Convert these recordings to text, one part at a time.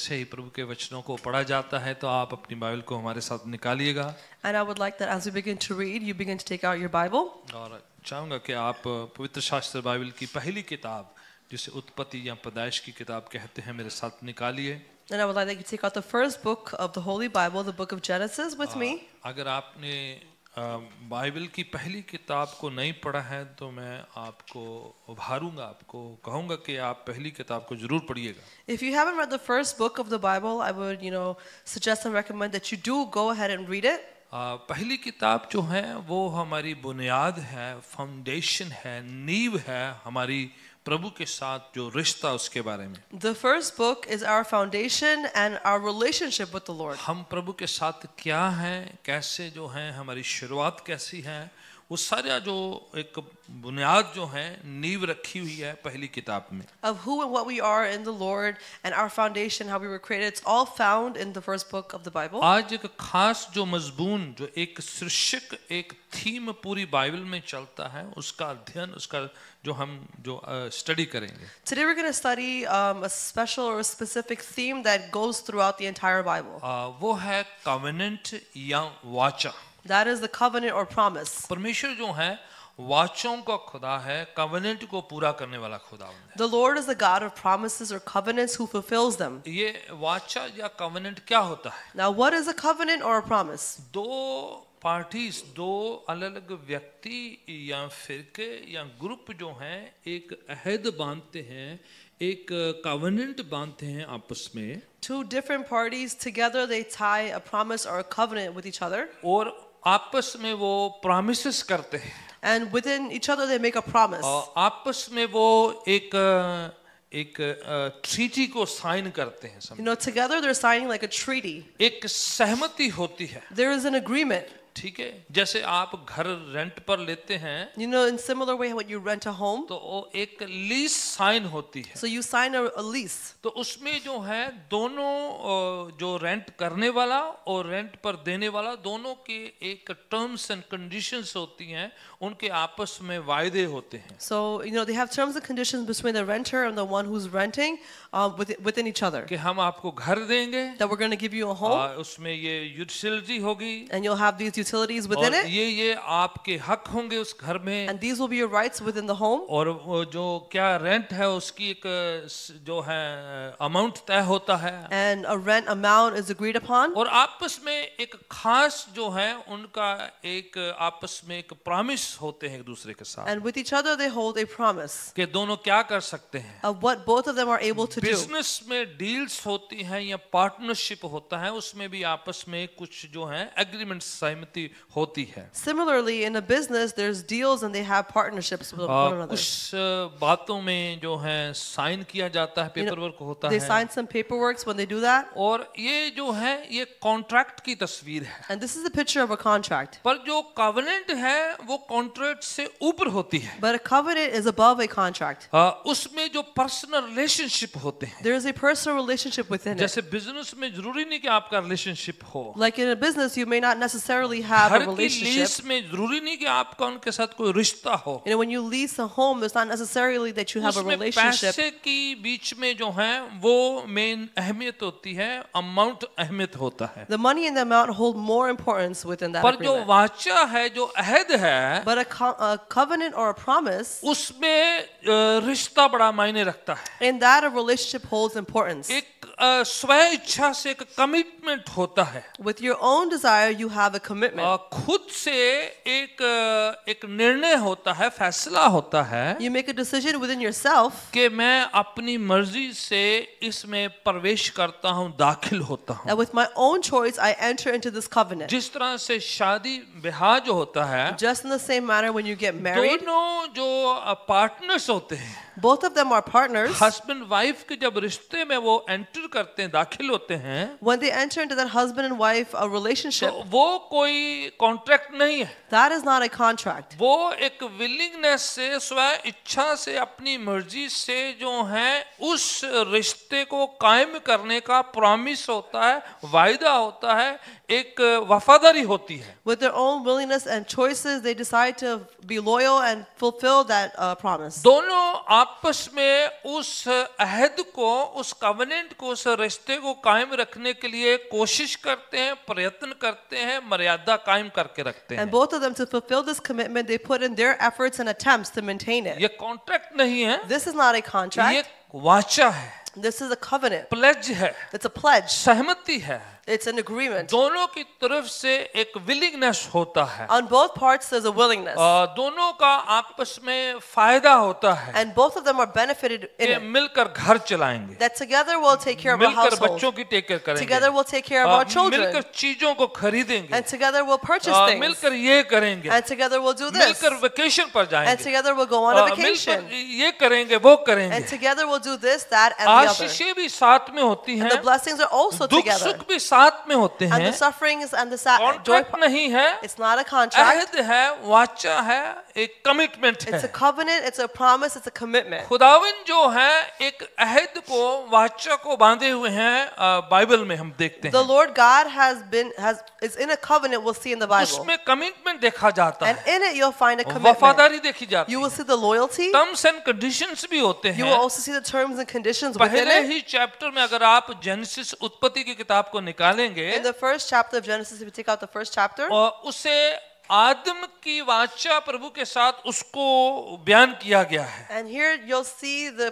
जैसे ही प्रभु के वचनों को पढ़ा जाता है तो आप अपनी बाइबल को हमारे साथ निकालिएगा And I would like that as we begin to read, you begin to take out your Bible. और चाहूँगा कि आप पवित्र शास्त्र बाइबल की पहली किताब जिसे उत्पत्ति या पैदाइश की किताब कहते हैं मेरे साथ निकालिए। And I would like that you take out the first book of the Holy Bible, the book of Genesis, with me. अगर आपने बाइबल की पहली किताब को नहीं पढ़ा है तो मैं आपको उभारूंगा, आपको कहूँगा कि आप पहली किताब को जरूर पढ़िएगा। If you haven't read the first book of the Bible, I would, suggest and recommend that you do go ahead and read it. पहली किताब जो है वो हमारी बुनियाद है, फाउंडेशन है, नींव है हमारी प्रभु के साथ जो रिश्ता उसके बारे में। The first book is our foundation and our relationship with the Lord. हम प्रभु के साथ क्या हैं, कैसे जो हैं, हमारी शुरुआत कैसी है, वो सारा जो एक बुनियाद जो है नींव रखी हुई है पहली किताब में। Of who and what we are in the Lord and our foundation, how we were created, it's all found in the first book of the Bible. आज एक खास जो मजबून जो एक शीर्षक एक थीम पूरी बाइबल में चलता है उसका अध्ययन उसका जो स्टडी करेंगे। Today we're going to study a special or a specific theme that goes throughout the entire Bible. वो है कवेनेंट या वाचा। That is the covenant or promise. परमेश्वर जो है वाचों का खुदा है, कवेनेंट को पूरा करने वाला खुदा है। The Lord is the God of promises or covenants who fulfills them. ये वाचा या कवेनेंट क्या होता है? Now what is a covenant or a promise? दो पार्टीज, दो अलग-अलग व्यक्ति या फिरके या ग्रुप जो हैं एक अहद बांधते हैं, एक कवेनेंट बांधते हैं आपस में। Two different parties together they tie a promise or a covenant with each other. और आपस में वो प्रॉमिसेस करते हैं। And within each other they make a promise. और आपस में वो एक ट्रीटी को साइन करते हैं। Together they're signing like a treaty. एक सहमति होती है। There is an agreement. ठीक है, जैसे आप घर रेंट पर लेते हैं, in similar way when you rent a home, तो वो एक लीज साइन होती है। So you sign a lease. तो उसमें जो है दोनों जो रेंट करने वाला और रेंट पर देने वाला दोनों के एक टर्म्स एंड कंडीशंस होती हैं, उनके आपस में वायदे होते हैं। So they have terms and conditions between the renter and the one who's renting within each other. कि हम आपको घर देंगे, That we're going to give you a home. उसमें ये यूटिलिटी होगी, And you'll have these utilities within it. ये आपके हक होंगे उस घर में। And these will be your rights within the home. और वो जो क्या रेंट है उसकी एक जो है अमाउंट तय होता है। And a rent amount is agreed upon. और आपस में एक खास जो है उनका एक आपस में एक प्रॉमिस होते हैं एक दूसरे के साथ। And with each other they hold a promise. कि दोनों क्या कर सकते हैं? Of what both of them are able to do. Business में डील्स होती हैं या पार्टनरशिप होता है, उसमें भी आपस में कुछ जो है एग्रीमेंट सहमति होती है। Similarly, in a business, there's deals and they have partnerships with one another. कुछ बातों में जो है साइन किया जाता है, पेपर वर्क होता They है। sign some paperwork when they do that. और ये जो है ये कॉन्ट्रैक्ट की तस्वीर है। And this is a picture of a contract. पर जो कवेनेंट है वो कॉन्ट्रैक्ट से ऊपर होती है। But a covenant is above a contract. उसमें जो पर्सनल रिलेशनशिप होते हैं, There is a personal relationship within it. जैसे बिजनेस में जरूरी नहीं कि आपका रिलेशनशिप हो। Like in a business, you may not necessarily have a घर की relationship. लीज में जरूरी नहीं कि आपका उनके साथ कोई रिश्ता हो। When you lease a home, it's not necessarily that you have a उसमें relationship. पैसे की बीच में जो है वो मेन अहमियत होती है, अमाउंट अहमियत होता है। The money and the amount hold more importance within that पर जो agreement. वाचा है, जो अहद है, But a covenant or a promise, उसमें रिश्ता बड़ा मायने रखता है। in that a relationship holds importance. एक स्व इच्छा से एक कमिटमेंट होता है। With your own desire, you have a commitment. खुद से एक निर्णय होता है, फैसला होता है You make a decision within yourself कि मैं अपनी मर्जी से इसमें प्रवेश करता हूँ, दाखिल होता हूँ। that with my own choice, I enter into this covenant. जिस तरह से शादी ब्याह जो होता है, Just in the same manner when you get married, दोनों जो पार्टनर्स होते हैं, both of them are partners. Husband wife के जब रिश्ते में वो एंटर करते हैं, दाखिल होते हैं, When they enter into that husband and wife a relationship, तो वो कोई कॉन्ट्रैक्ट नहीं है। that is not a contract. वो एक विलिंगनेस से, स्व इच्छा से, अपनी मर्जी से जो है उस रिश्ते को कायम करने का प्रॉमिस होता है, वायदा होता है, एक वफादारी होती है। With their own willingness and choices, they decide to be loyal and fulfill that promise. दोनों आपस में उस अहद को, उस कवेनेंट को, उस रिश्ते को कायम रखने के लिए कोशिश करते हैं, प्रयत्न करते हैं, मर्यादा कायम करके रखते हैं। And both of them, to fulfill this commitment, they put in their efforts and attempts to maintain it. ये कॉन्ट्रैक्ट नहीं है, This is not a ये contract. वाचा है, This is a covenant. Pledge है, It's a pledge. सहमति है। It's an agreement. दोनों की तरफ से एक विलिंगनेस होता है, On both parts, there's a willingness. दोनों का आपस में फायदा होता है And both of them are benefited in कि it. मिलकर घर चलाएंगे, That together we'll take care of our मिलकर household. बच्चों की टेक केयर करेंगे, Together we'll take care of our children. मिलकर चीजों को खरीदेंगे, And together we'll purchase things. मिलकर ये करेंगे, And together we'll do this. मिलकर वेकेशन पर And जाएंगे, together we'll go on a मिलकर vacation. ये करेंगे, वो करेंगे। And together we'll do this, that, and the other. आशीषें भी साथ में होती And the हैं, blessings are also दुख together. सुख भी साथ में होते And हैं। the sufferings and the joy. Contract नहीं है, It's not a contract. अहद है, वाचा है, एक कमिटमेंट It's a है। covenant, it's a promise, it's a commitment. खुदावन जो है एक अहद को, वाचा को बांधे हुए हैं, बाइबल में हम देखते The हैं, Lord God is in a covenant, we'll see in the Bible. उसमें कमिटमेंट देखा जाता And है, in it you'll find a commitment. वफादारी देखी जाती You है, will see the loyalty. Terms and conditions भी होते You will हैं। also see the terms and conditions within पहले it. ही चैप्टर में अगर आप जेनेसिस उत्पत्ति की किताब को निकालेंगे In the first chapter of Genesis, if you take out the first chapter, और उसे आदम की वाचा प्रभु के साथ उसको बयान किया गया है। and here you'll see the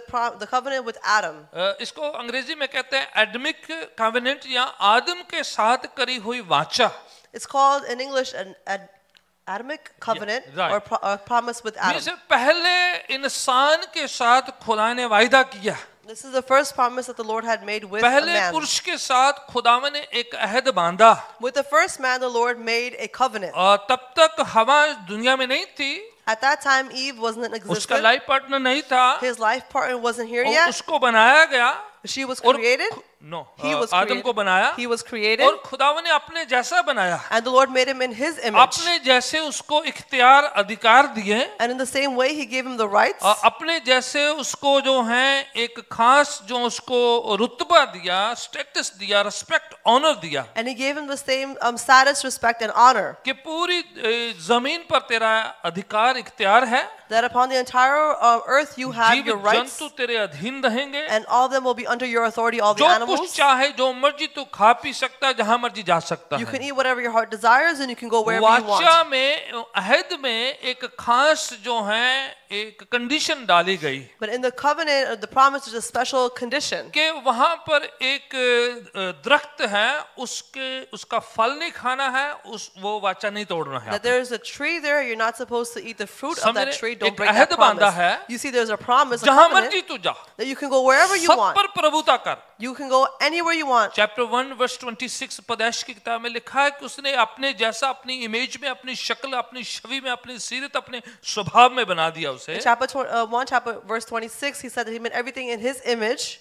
covenant with Adam. इसको अंग्रेजी में कहते हैं एडमिक कवेनेंट या आदम के साथ करी हुई वाचा। It's called in English an Adamic covenant, right. or a promise with Adam. जिसे पहले इंसान के साथ खुदा ने वायदा किया, This is the first promise that the Lord had made with a पहले man. पुरुष के साथ खुदावन ने एक अहद बांधा, With the first man, the Lord made a covenant. और तब तक हवा दुनिया में नहीं थी, At that time, Eve wasn't in उसका existence. लाइफ पार्टनर नहीं था, His life partner wasn't here और yet. उसको बनाया गया, She was और created. नो He was आदम created. को बनाया, He was created. और खुदावन ने अपने जैसा बनाया, And the Lord made him in his image. अपने जैसे उसको इख्तियार अधिकार दिए, And in the same way, he gave him the rights. अपने जैसे उसको जो है एक खास जो उसको रुतबा दिया, स्टेटस दिया, रिस्पेक्ट, ऑनर दिया, And he gave him the same status, respect, and honor. कि पूरी जमीन पर तेरा अधिकार इख्तियार है, That upon the entire earth you have जीव your rights. जंतु तेरे अधीन रहेंगे, And all of them will be under your authority, all the जो कुछ animals. चाहे जो मर्जी तू खा पी सकता है, जहां मर्जी जा सकता You can है। eat whatever your heart desires and you can go wherever you want. वाचा में, अहद में एक खास जो है एक कंडीशन डाली गई But in the covenant, the promise is a special condition. कि वहां पर एक दरख्त है, उसका फल नहीं खाना है, वो वाचा नहीं तोड़ना है। That there is a tree there, you're not supposed to eat the fruit of that सामने tree. Don't एक break that अहद बांधा promise. है, You see, there's a promise, a जहां covenant, मर्जी तू जा, that you can go wherever you सब want. पर प्रभुता कर। You can go anywhere you want. Chapter 1 verse 26 पैदाइश की किताब में लिखा है कि उसने अपने जैसा, अपनी इमेज में, अपनी शक्ल, अपनी छवि में, अपनी सीरत, अपने स्वभाव में बना दिया उसे। Chapter 1, verse 26, he said that he made everything in his image,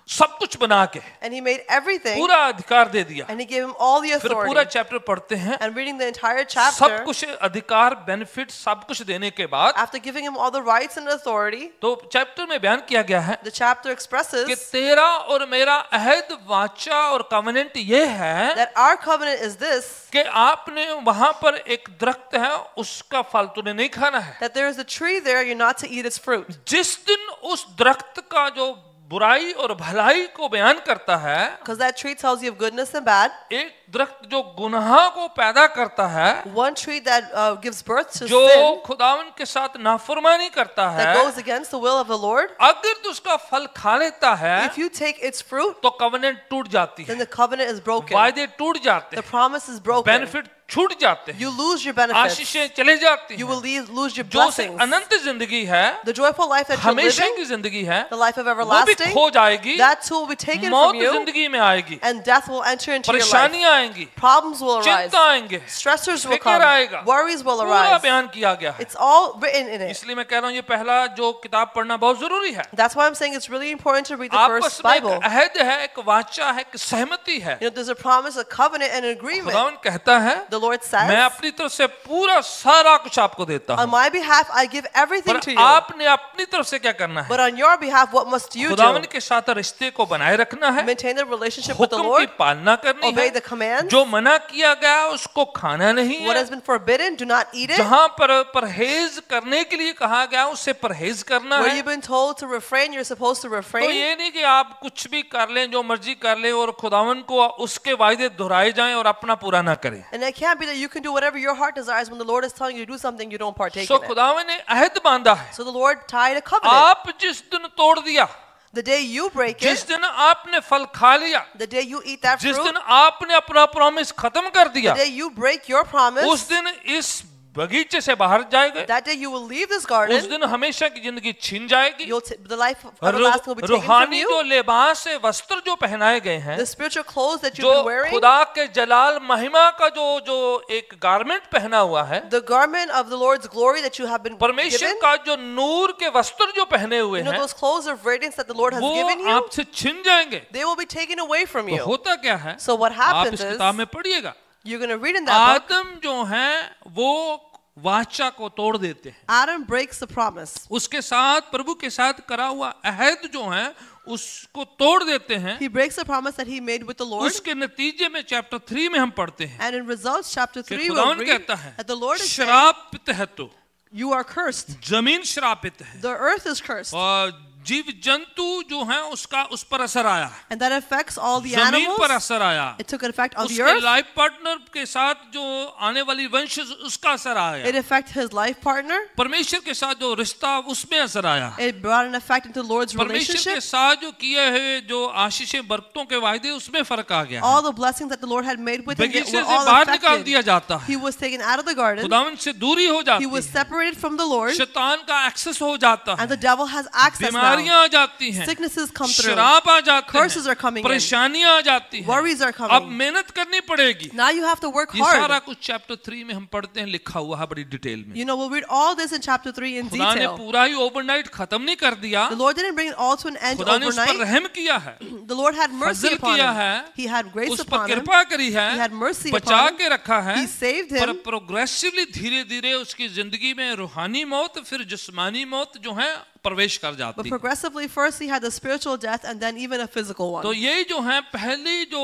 सब कुछ बना के and he made everything, पूरा अधिकार दे दिया। and he gave him all the फिर पूरा authority. चैप्टर पढ़ते हैं, And reading the entire सब chapter, कुछ अधिकार, बेनिफिट, सब कुछ देने के बाद after giving him all the rights and authority, तो चैप्टर में बयान किया गया है the chapter कि expresses तेरा और मेरा अहद, वाचा और कवेनेंट ये है that our covenant is this, कि आपने वहां पर एक दरख्त है, उसका फल तूने नहीं खाना है। that there is a tree there, you're not to eat its fruit. जिस दिन उस दरख्त का जो बुराई और भलाई को बयान करता है, Because that tree tells you of goodness and bad. एक दरख्त जो गुनाह को पैदा करता है, One tree that gives birth to जो sin, खुदावन के साथ नाफरमानी करता है, that goes against the will of the Lord. अगर तू उसका फल खा लेता है If you take its fruit, तो कवेनेंट टूट जाती then है, the covenant is broken. वायदे टूट जाते The हैं, promise is broken. बेनिफिट छूट जाते हैं, You lose your benefits. आशीषें चले जाती You हैं, will lose your जो से blessings. अनंत जिंदगी है, The joyful life that you're हमेशा living, की जिंदगी है, the life of वो भी everlasting, खो जाएगी, that too will be taken मौत from you, जिंदगी में आएगी, and death will enter into your life. परेशानियां आएंगी, Problems will arise. चिंता आएंगे, Stressors will फिक्र come. आएगा, Worries will पूरा arise. बयान किया गया है। It's all written in it. इसलिए मैं कह रहा हूँ ये पहला जो किताब पढ़ना बहुत जरूरी है। That's why I'm saying it's really important to read the आपस first में एक Bible. अहद है, एक वाचा है, एक सहमति है। There's a promise, a covenant, and an agreement. खुदावन कहता है The Lord मैं says, अपनी तरफ से पूरा सारा कुछ आपको देता on हूँ, my behalf I give everything पर to you. आपने अपनी तरफ से क्या करना है? But on your behalf, what must you do? खुदावन के साथ रिश्ते को बनाए रखना है, Maintain the relationship with the हुक्म की Lord. पालना करनी Obey है, the commands. जो मना किया गया उसको खाना नहीं What है, has been forbidden, do not eat it. जहाँ पर परहेज करने के लिए कहा गया उससे परहेज करना Where है। you've been told to refrain, you're supposed to तो refrain. ये नहीं कि आप कुछ भी कर लें, जो मर्जी कर लें और खुदावन को उसके वायदे दोहराए जाएं और अपना पूरा ना करें। And it can't be that you can do whatever your heart desires when the Lord is telling you to do something, you don't partake so in it. खुदावन ने अहद बांधा है, So the Lord tied a covenant. आप जिस दिन तोड़ दिया, The day you break जिस it, दिन आपने फल खा लिया, the day you eat that जिस fruit, दिन आपने अपना प्रॉमिस खत्म कर the दिया, day you break your उस promise, दिन इस बगीचे से बाहर जाएंगे, that day you will leave this उस garden, दिन हमेशा की जिंदगी छीन जाएगी। the life of everlasting will be taken from रूहानी you. जो लिबास है, वस्त्र जो पहनाए गए हैं, The spiritual clothes that जो you've been wearing, खुदा के जलाल महिमा का जो एक गारमेंट पहना हुआ है, the garment of the Lord's glory that you have been परमेश्वर given, का जो नूर के वस्त्र जो पहने हुए you know, हैं, those clothes of radiance that the Lord has वो given you, आपसे छिन जाएंगे। they will be taken away from तो you. होता क्या है, So what आप happens इस is, किताब में पढ़िएगा, you're going to read in that book, आदम जो है वो वाचा को तोड़ देते हैं, Adam breaks the promise. उसके साथ प्रभु के साथ करा हुआ अहद जो है उसको तोड़ देते हैं। He breaks the promise that he made with the Lord. उसके नतीजे में चैप्टर 3 में हम पढ़ते हैं And in results, chapter कि 3, we'll खुदावन read कहता है, that the Lord is saying, श्रापित है तो you are cursed. जमीन श्रापित है, The earth is cursed. और जीव जंतु जो है उसका उस पर असर आया, And that affects all the जमीन animals. पर असर आया, It took an effect on the उसके earth. लाइफ पार्टनर के साथ जो आने वाली वंश उसका असर आया, It affected his life partner. परमेश्वर के साथ जो रिश्ता उसमें असर आया, It brought an effect into the Lord's परमेश्वर के relationship. साथ जो किए हुए जो आशीषें बरकतों के वायदे उसमें फर्क आ गया, All the blessings that the Lord had made with him बगीचे were से all बाहर निकाल affected. दिया जाता है, He was taken out of the garden. खुदावन से दूरी हो He जाती was है, separated from the Lord. शैतान का एक्सेस हो जाता है, And the devil has access now. बीमारियां आ जाती हैं, Sicknesses come through. शराब आ जाते Curses हैं, are coming in. परेशानियां आ जाती हैं, Worries are अब coming. मेहनत करनी पड़ेगी। Now you have to work ये सारा hard. कुछ चैप्टर 3 में हम पढ़ते हैं, लिखा हुआ है बड़ी डिटेल में। You know, we'll read all this in chapter 3 in खुदा ने detail. पूरा ही ओवरनाइट खत्म नहीं कर दिया, The Lord didn't bring it all to an end खुदा ने उस पर overnight. रहम किया है, The Lord had mercy Fazal upon किया him. है, He had grace उस पर upon him. कृपा करी है, He had mercy बचा upon him. के रखा है, He saved पर him. प्रोग्रेसिवली धीरे धीरे उसकी जिंदगी में रूहानी मौत फिर जिस्मानी मौत जो है प्रवेश कर But जाती है। progressively, first he had the spiritual death and then even a physical one. तो ये जो है पहली जो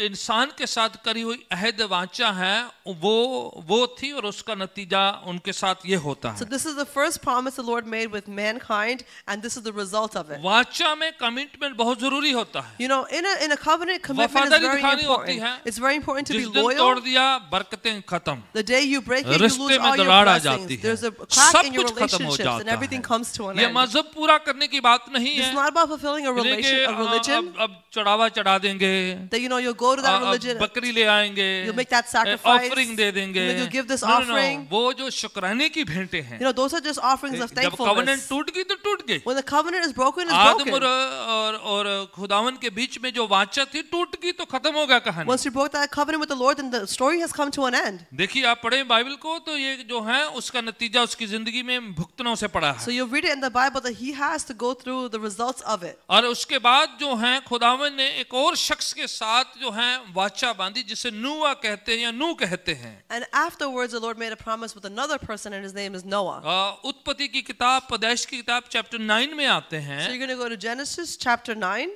इंसान के साथ करी हुई अहद वाचा है वो थी और उसका नतीजा उनके साथ ये होता So है। this is the first promise the Lord made with mankind, and this is the result of it. वाचा में कमिटमेंट बहुत जरूरी होता है। You know, in a covenant, commitment is वफादारी very दिखानी होती important. है। It's very important to be जिस दिन तोड़ loyal. दिया बरकतें खत्म, The day you break it, you रिश्ते lose में all your दरार आ blessings. जाती है, There's a crack सब in your कुछ खत्म हो relationships, and जाता everything है। comes to an ये end. मजहब पूरा करने की बात नहीं It's है not about fulfilling a कि religion. अब चढ़ावा चढ़ा देंगे, That you'll go to that religion. बकरी ले आएंगे, You'll make that sacrifice. Offering दे देंगे, You'll give this No, no, no, offering. वो जो शुक्राने की भेंटें हैं, You know, those are just offerings of जब कवनेंट thankfulness. टूट गई तो टूट गई। When the covenant is broken, it's Adam broken. और खुदावन के बीच में जो वाचा थी टूट गई तो खत्म हो गया कहानी। Once you broke that covenant with the Lord, then the story has come to an end. देखिए आप पढ़े बाइबल को तो ये जो है उसका नतीजा उसकी जिंदगी में भुगतना से पड़ा So है। you read it in the Bible that he has to go through the results of it. और उसके बाद जो है खुदावन ने एक और शख्स के साथ जो है वाचा बांधी जिसे नूआ कहते हैं या नू कहते हैं। And afterwards, the Lord made a promise with another person, and his name is Noah. उत्पत्ति की किताब, पैदाइश की किताब चैप्टर 9 में आते So हैं। you're going to go to Genesis chapter 9.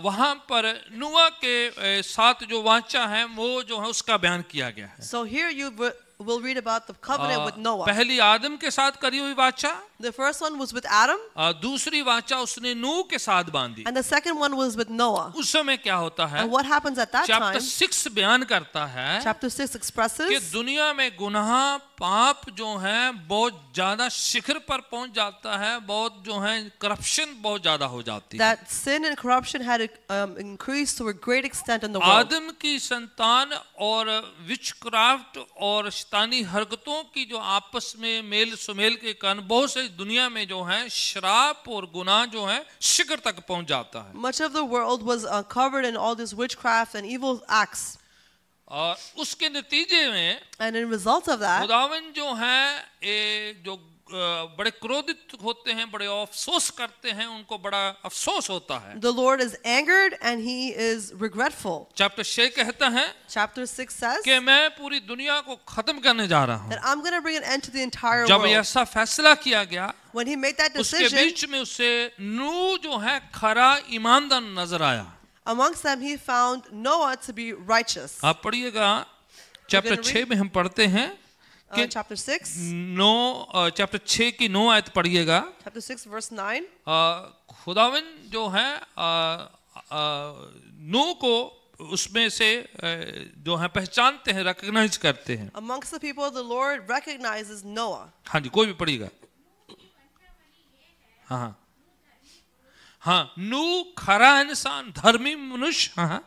वहां पर नूआ के साथ जो वाचा है वो जो है उसका बयान किया गया है। So here you will read about the covenant with Noah. पहली आदम के साथ करी हुई वाचा, The first one was with Adam, दूसरी वाचा उसने नूह के साथ बांधी। and the second one was with Noah. उस समय क्या होता है, And what happens at that chapter time? 6 बयान करता है Chapter 6 कि expresses दुनिया में गुनाह पाप जो है बहुत ज्यादा शिखर पर पहुंच जाता है, बहुत जो है करप्शन बहुत ज्यादा हो जाती है। that sin and corruption had increased to a great extent in the world. आदम की संतान और विचक्राफ्ट और शैतानी हरकतों की जो आपस में मेल सुमेल के कारण बहुत से दुनिया में जो है श्राप और गुनाह जो है शिखर तक पहुंच जाता है। Much of the world was covered in all this witchcraft and evil acts. और उसके नतीजे में And in result of that, खुदावन जो है जो बड़े क्रोधित होते हैं, बड़े अफसोस करते हैं, उनको बड़ा अफसोस होता है. The Lord is angered and he is regretful. Chapter 6 कहता है Chapter 6 says कि मैं पूरी दुनिया को खत्म करने जा रहा हूँ. that I'm going to bring an end to the entire जब world. ऐसा फैसला किया गया, When he made that उसके decision, बीच में उसे नूह जो है खरा ईमानदार नजर आया. amongst them he found Noah to be righteous. आप पढ़िएगा चैप्टर 6 में हम पढ़ते हैं कि Chapter 6, चैप्टर 6 की 9 आयत पढ़िएगा. chapter 6 verse 9. खुदावन जो है नूह को उसमें से जो है पहचानते हैं, रिकॉग्नाइज करते हैं. Amongst the people the Lord recognizes Noah. हाँ जी, कोई भी पढ़िएगा. हाँ हाँ, नूह खरा इंसान, धर्मी मनुष्य. हाँ,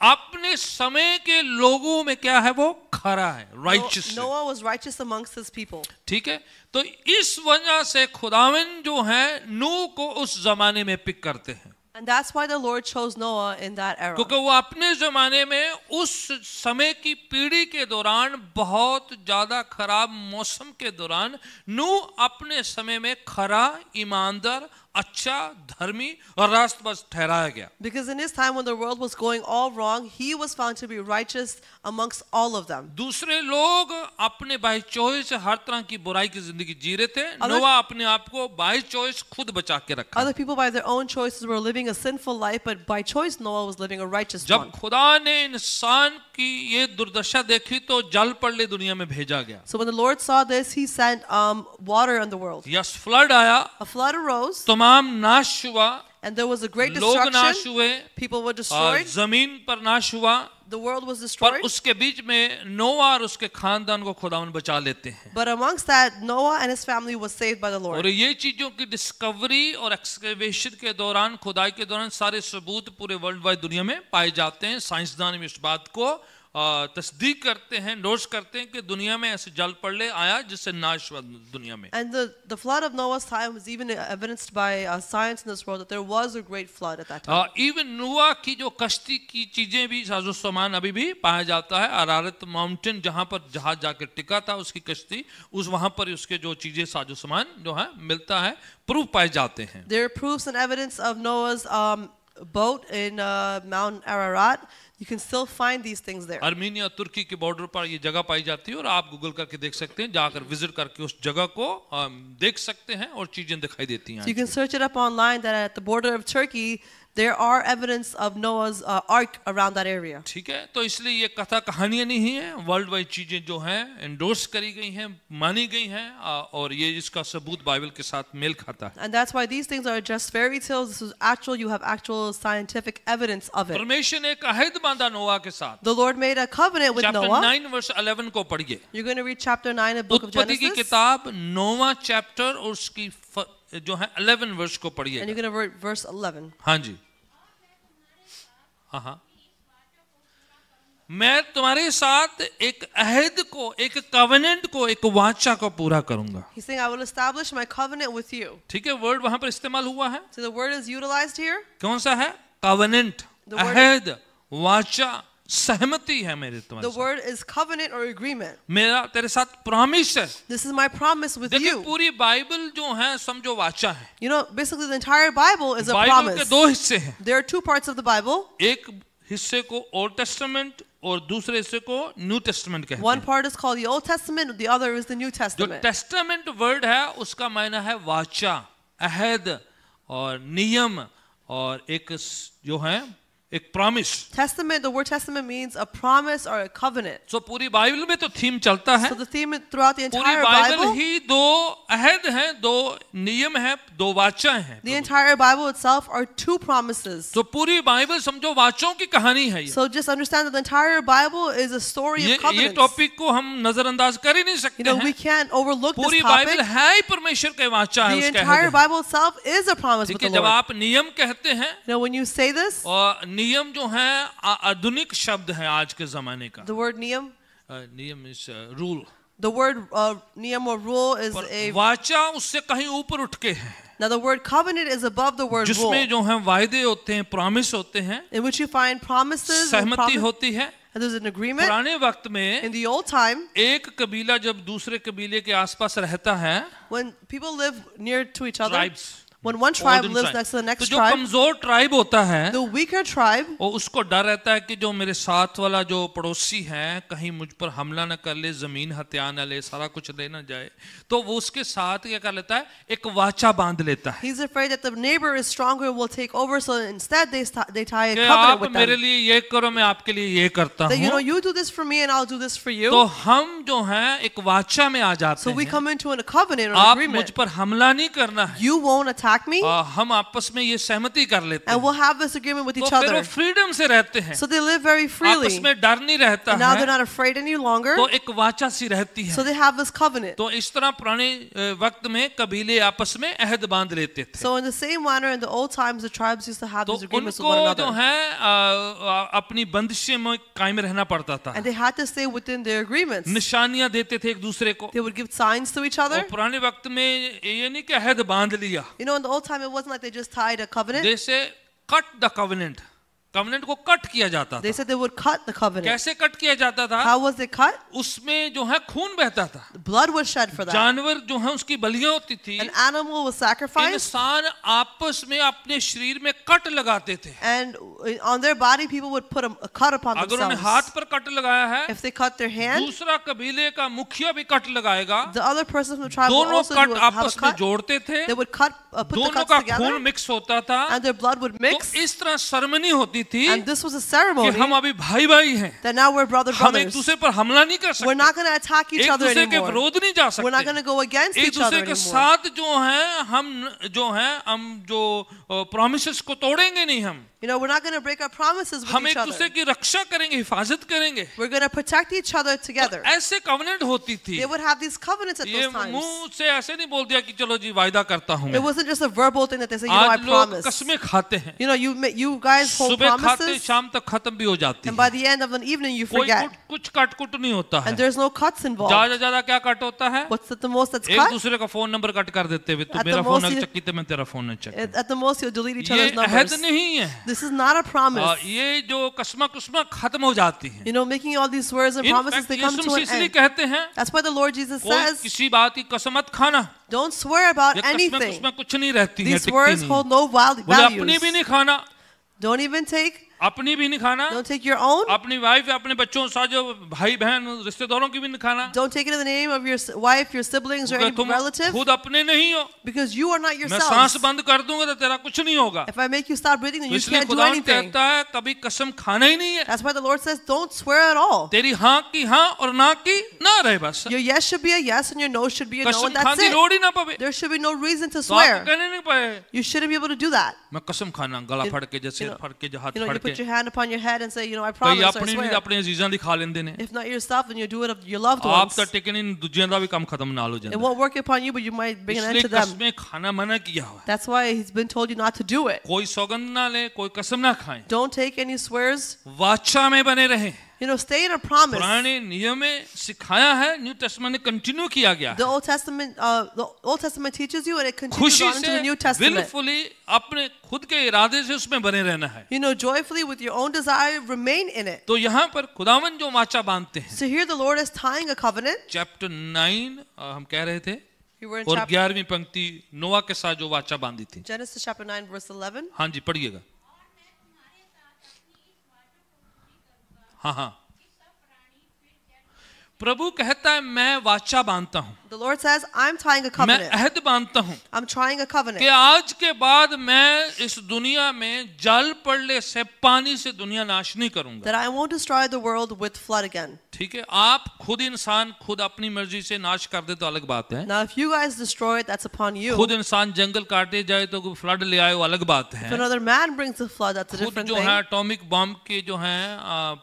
अपने समय के लोगों में क्या है, वो खरा है, righteous. Noah was righteous amongst his people. ठीक है, तो इस वजह से खुदावन जो है नूह को उस जमाने में पिक करते हैं. And that's why the Lord chose Noah in that era. क्योंकि वो अपने जमाने में उस समय की पीढ़ी के दौरान, बहुत ज्यादा खराब मौसम के दौरान, नूह अपने समय में खरा, ईमानदार, अच्छा, धर्मी और रास्तबाज ठहराया गया. Because in his time when the world was going all wrong, he was found to be righteous amongst all of them. दूसरे लोग अपने बाय चॉइस हर तरह की बुराई की जिंदगी जी रहे थे. नोआ अपने आप को बाय चॉइस खुद बचा के रखा. Other people by their own choices were living a sinful life, but by choice Noah was living a righteous जब one. खुदा ने इंसान की ये दुर्दशा देखी तो जल प्रलय दुनिया में भेजा गया. So when the Lord saw this, he sent water on the world. Yes, flood आया, A flood arose, तमाम नाश हुआ, and there was a great लोग नाश destruction. हुए, People were destroyed. जमीन पर नाश हुआ. The world was पर destroyed. उसके बीच में नोआ और उसके खानदान को खुदावन बचा लेते हैं. But amongst that, Noah and his family was saved by the और Lord. ये चीजों की डिस्कवरी और एक्सकवेशन के दौरान, खुदाई के दौरान सारे सबूत पूरे वर्ल्ड वाइड दुनिया में पाए जाते हैं. साइंसदान इस बात को तस्दीक करते हैं, नोट्स करते हैं कि दुनिया में ऐसे जल प्रलय आया जिससे नाश हुआ दुनिया में. And the flood of Noah's time was even evidenced by science in this world, that there was a great flood at that time. Even नोआ की जो कश्ती की चीजें भी, साजो सामान अभी भी पाया जाता है. अरारत माउंटेन जहां पर जहाज जाकर टिका था उसकी कश्ती, उस वहां पर उसके जो चीजें साजो सामान जो है मिलता है, प्रूफ पाए जाते हैं. There are proofs and evidence of Noah's boat in Mount Ararat. You can still find these things there. Armenia तुर्की के बॉर्डर पर ये जगह पाई जाती है और आप गूगल करके देख सकते हैं, जाकर विजिट करके उस जगह को देख सकते हैं और चीजें दिखाई देती हैं. So you can search it up online that at the border of Turkey there are evidence of Noah's ark around that area. ठीक है, तो इसलिए ये कथा कहानियां नहीं है, वर्ल्ड वाइड चीजें जो हैं एंडोर्स करी गई हैं, मानी गई हैं, और ये इसका सबूत बाइबल के साथ मेल खाता है. And that's why these things are just fairy tales. This is actual. You have actual scientific evidence of it. परमेश्वर ने एक अहद बांधा नोआ के साथ. The Lord made a covenant with chapter Noah. 9 verse 11 को पढ़िए. You're going to read chapter 9 of book of उत्पत्ति की Genesis. किताब 9वां चैप्टर और उसकी जो है 11 वर्स को And पढ़िए. you're going to read verse 11. हाँ जी, हाँ, मैं तुम्हारे साथ एक अहद को, एक कवेनेंट को, एक वाचा को पूरा करूंगा. He's saying, I will establish my covenant with you. ठीक है, वर्ड वहां पर इस्तेमाल हुआ है. So the word is utilized here. कौन सा है? कवेनेंट, The word- अहद, वाचा, सहमति है मेरे तुम्हारे The साथ. word is covenant or agreement. मेरा तेरे साथ प्रॉमिस है. This is my promise with देखिए you. पूरी बाइबल जो है समझो वाचा है. You know, basically the entire Bible is a Bible के promise. दो हिस्से हैं. There are two parts of the Bible. एक हिस्से को ओल्ड टेस्टामेंट और दूसरे हिस्से को न्यू टेस्टामेंट कहते One हैं. part is called the Old Testament, the other is the New जो Testament. टेस्टामेंट वर्ड है उसका मायना है वाचा, अहद और नियम और एक जो है एक promise. Testament, the word testament means a promise or a covenant. सो पूरी बाइबल में तो थीम चलता है. So the theme throughout the पूरी entire बाइबल Bible, ही दो अहद हैं, दो नियम हैं, दो वाचा हैं. the entire Bible itself are two promises. तो पूरी बाइबल समझो वाचों की कहानी है. So just understand that the entire Bible is a story ये of covenants. टॉपिक को हम नजरअंदाज कर ही नहीं You सकते know, we हैं. can't overlook this पूरी बाइबल topic. है ही परमेश्वर के वाचा है, The उसका entire अहद है. Bible itself is a promise ठीक with है, the जब Lord. आप नियम कहते हैं, You know, when you say this, और नियम जो है आधुनिक शब्द है आज के जमाने का. the word niyam, नियम is rule. the word niyam or rule is a. वाचा उससे कहीं ऊपर उठ के है, Now the word covenant is above the word जिसमें rule, जो है वायदे होते हैं, प्रॉमिस होते हैं, in which you find promises and, सहमति होती है, And there's an agreement. पुराने वक्त में In the old time, एक कबीला जब दूसरे कबीले के आसपास रहता है, when people live near to each other, tribes, when one tribe Olden lives tribe. next to the तो next जो tribe, कमजोर ट्राइब होता है, the weaker tribe, वो उसको डर रहता है कि जो मेरे साथ वाला जो पड़ोसी है कहीं मुझ पर हमला न कर ले, जमीन हत्या न ले, सारा कुछ ले न जाए, तो वो उसके साथ क्या कर लेता है, एक वाचा बांध लेता है he's afraid that the neighbor is stronger and will take over. So instead, they tie a कि covenant आप with मेरे them. लिए ये करो, मैं आपके लिए ये करता That हूँ. you do this for me and I'll do this for तो you. हम जो हैं एक वाचा में आ जाते So we हैं. come into a covenant or an आप मुझ agreement. पर हमला नहीं करना है. You won't attack me, हम आपस में ये सहमति कर लेते and हैं. we'll have this agreement with तो each फिर वो other. फ्रीडम से रहते हैं. So they live very आपस freely. में डर नहीं रहता And now they're है. not afraid any longer. तो एक वाचा सी रहती So है. they have this covenant. तो इस तरह पुराने वक्त में कबीले आपस में अहद बांध लेते थे. So in the same manner, in the old times, the tribes used to have तो these agreements with one उनको जो another. है अपनी बंदिशें में कायम रहना पड़ता था. And they had to stay within their agreements. निशानियां देते थे एक दूसरे को. They would give signs to each और other. पुराने वक्त में ये नहीं कि अहद बांध लिया. You know, in the old time, it wasn't like they just tied a covenant. जैसे कट द कवेनेंट, कवेनेंट को कट किया जाता They था. said they would cut the covenant. कैसे कट किया जाता था? How was it cut? उसमें जो है खून बहता था. Blood was shed for that. जानवर जो है उसकी बलियां होती थी. An animal was sacrificed, इंसान आपस में अपने शरीर में कट लगाते थे. and on their body, people would put a cut upon अगर उन्होंने themselves. हाथ पर कट लगाया है, If they cut their hand, दूसरा कबीले का मुखिया भी कट लगाएगा. the other person from the tribe would दोनों also कट have a आपस में cut. जोड़ते थे. They would put the दोनों cuts का together, खून मिक्स होता था. and their blood would तो mix. इस तरह सेरेमनी होती थी And this was a कि ceremony हम अभी भाई भाई हैं. that now we're हम एक brothers. दूसरे पर हमला नहीं कर We're सकते. not going to attack each एक other दूसरे के anymore. विरोध नहीं जा We're not going सकते. to go against एक each other दूसरे के anymore. साथ हम जो प्रॉमिसेस को तोड़ेंगे नहीं. हम You know, we're not going to break our promises with हम each एक दूसरे other. की रक्षा करेंगे, हिफाजत करेंगे. We're going to protect each other together. तो ऐसे कवेनेंट होती थी. They would have these covenants at ये those times. मुंह से ऐसे नहीं बोल दिया कि चलो जी वायदा करता हूँ It मैं. wasn't just a verbal thing that they say, you know, I आज लोग promise. कसमें खाते हैं. You know, you guys hold सुबह खाते promises, शाम तक खत्म भी हो जाती and है. by the end of an evening, you कोई forget. कुछ काट-कुट नहीं होता है. And there's no cuts involved. ज्यादा ज्यादा क्या कट होता है? What's the most that's एक cut? दूसरे का फोन नंबर कट कर देते हुए, तो At the मेरा फोन most न you- चेक की तो मैं तेरा फोन न check. At the most, you'll delete each ये other's अहद numbers. नहीं है. This is not a promise. ये जो कसमा कुस्मा खत्म हो जाती है. You know, making all these words and promises, they come Yeshu to Masih an इसलिए end. कहते हैं That's why the Lord Jesus कोई says, किसी बात की कसम मत खाना. don't swear about ये कसमें anything. कुस्में कुछ नहीं रहती हैं, These टिकती words नहीं. hold no बोले अपनी values. भी नहीं खाना, Don't even take, अपनी भी नहीं खाना, don't take your own. अपनी वाइफ अपने बच्चों के साथ जो भाई बहन रिश्तेदारों की भी नहीं खाना. Don't take it in the name of your wife, your siblings, or क्योंकि any तुम relative, खुद अपने नहीं हो. because you are not मैं सांस yourselves. बंद कर दूंगा तो तेरा कुछ नहीं होगा. If I make you stop breathing, then तो you इसलिए can't do खुदावंद anything. कहता है कभी कसम खाना ही नहीं है. That's why the Lord says, don't swear at all. तेरी हाँ की हाँ और ना की ना रहे बस. Your yes should be a yes, and your no should be a no, कसम and खाने that's की it. लोड़ ही ना पवे. There should be no reason to तो swear. आपको कहने नहीं पाए You shouldn't be able to do that. मैं कसम खाना, गला You- फड़ के जैसे you know- फड़ के जो हाथ You know, फड़ you put के. your hand upon your head and say, you know, I कई promise or I अपनी नहीं swear. अपने अजीजां दिखा लेंदे ने. If not yourself, then you do it of your loved आप ones. तो टिके नहीं, दूजियां का भी काम खत्म ना हो It जाए. won't work upon you, but you might bring an end इसलिए to them. कसमें खाना मना किया हुआ है. That's why he's been told you not to do it. कोई सौगंध ना ले, कोई कसम ना खाएं. Don't take any swears. वाचा में बने रहें. You know, stay in a promise. पुराने नियम में सिखाया है, न्यू टेस्टमेंट में कंटिन्यू किया गया है. The Old Testament teaches you, and it continues खुशी on into से the New Testament. willfully अपने खुद के इरादे से उसमें बने रहना है. You know, joyfully with your own desire, remain in it. तो यहाँ पर खुदावन जो वाचा बांधते हैं, So here the Lord is tying a covenant. Chapter 9 हम कह रहे थे, We were in और chapter 11वीं पंक्ति नोआ के साथ जो वाचा बांधी थी. Genesis chapter 9 verse 11. हाँ जी पढ़िएगा. हाँ हाँ. प्रभु कहता है मैं वाचा बांधता हूँ, The Lord says, I'm tying a मैं covenant. अहद बांधता हूँ I'm trying a covenant. कि आज के बाद मैं इस दुनिया में जल पड़ने से, पानी से दुनिया नाश नहीं करूंगा. That I won't destroy the world with flood again. ठीक है. आप खुद इंसान खुद अपनी मर्जी से नाश कर दे तो अलग बात है. Now, if you guys destroy it, that's upon you. खुद इंसान जंगल काटे जाए तो फ्लड ले आए वो अलग बात If है. another man brings a flood, that's a खुद different जो thing. है एटॉमिक बॉम्ब के जो है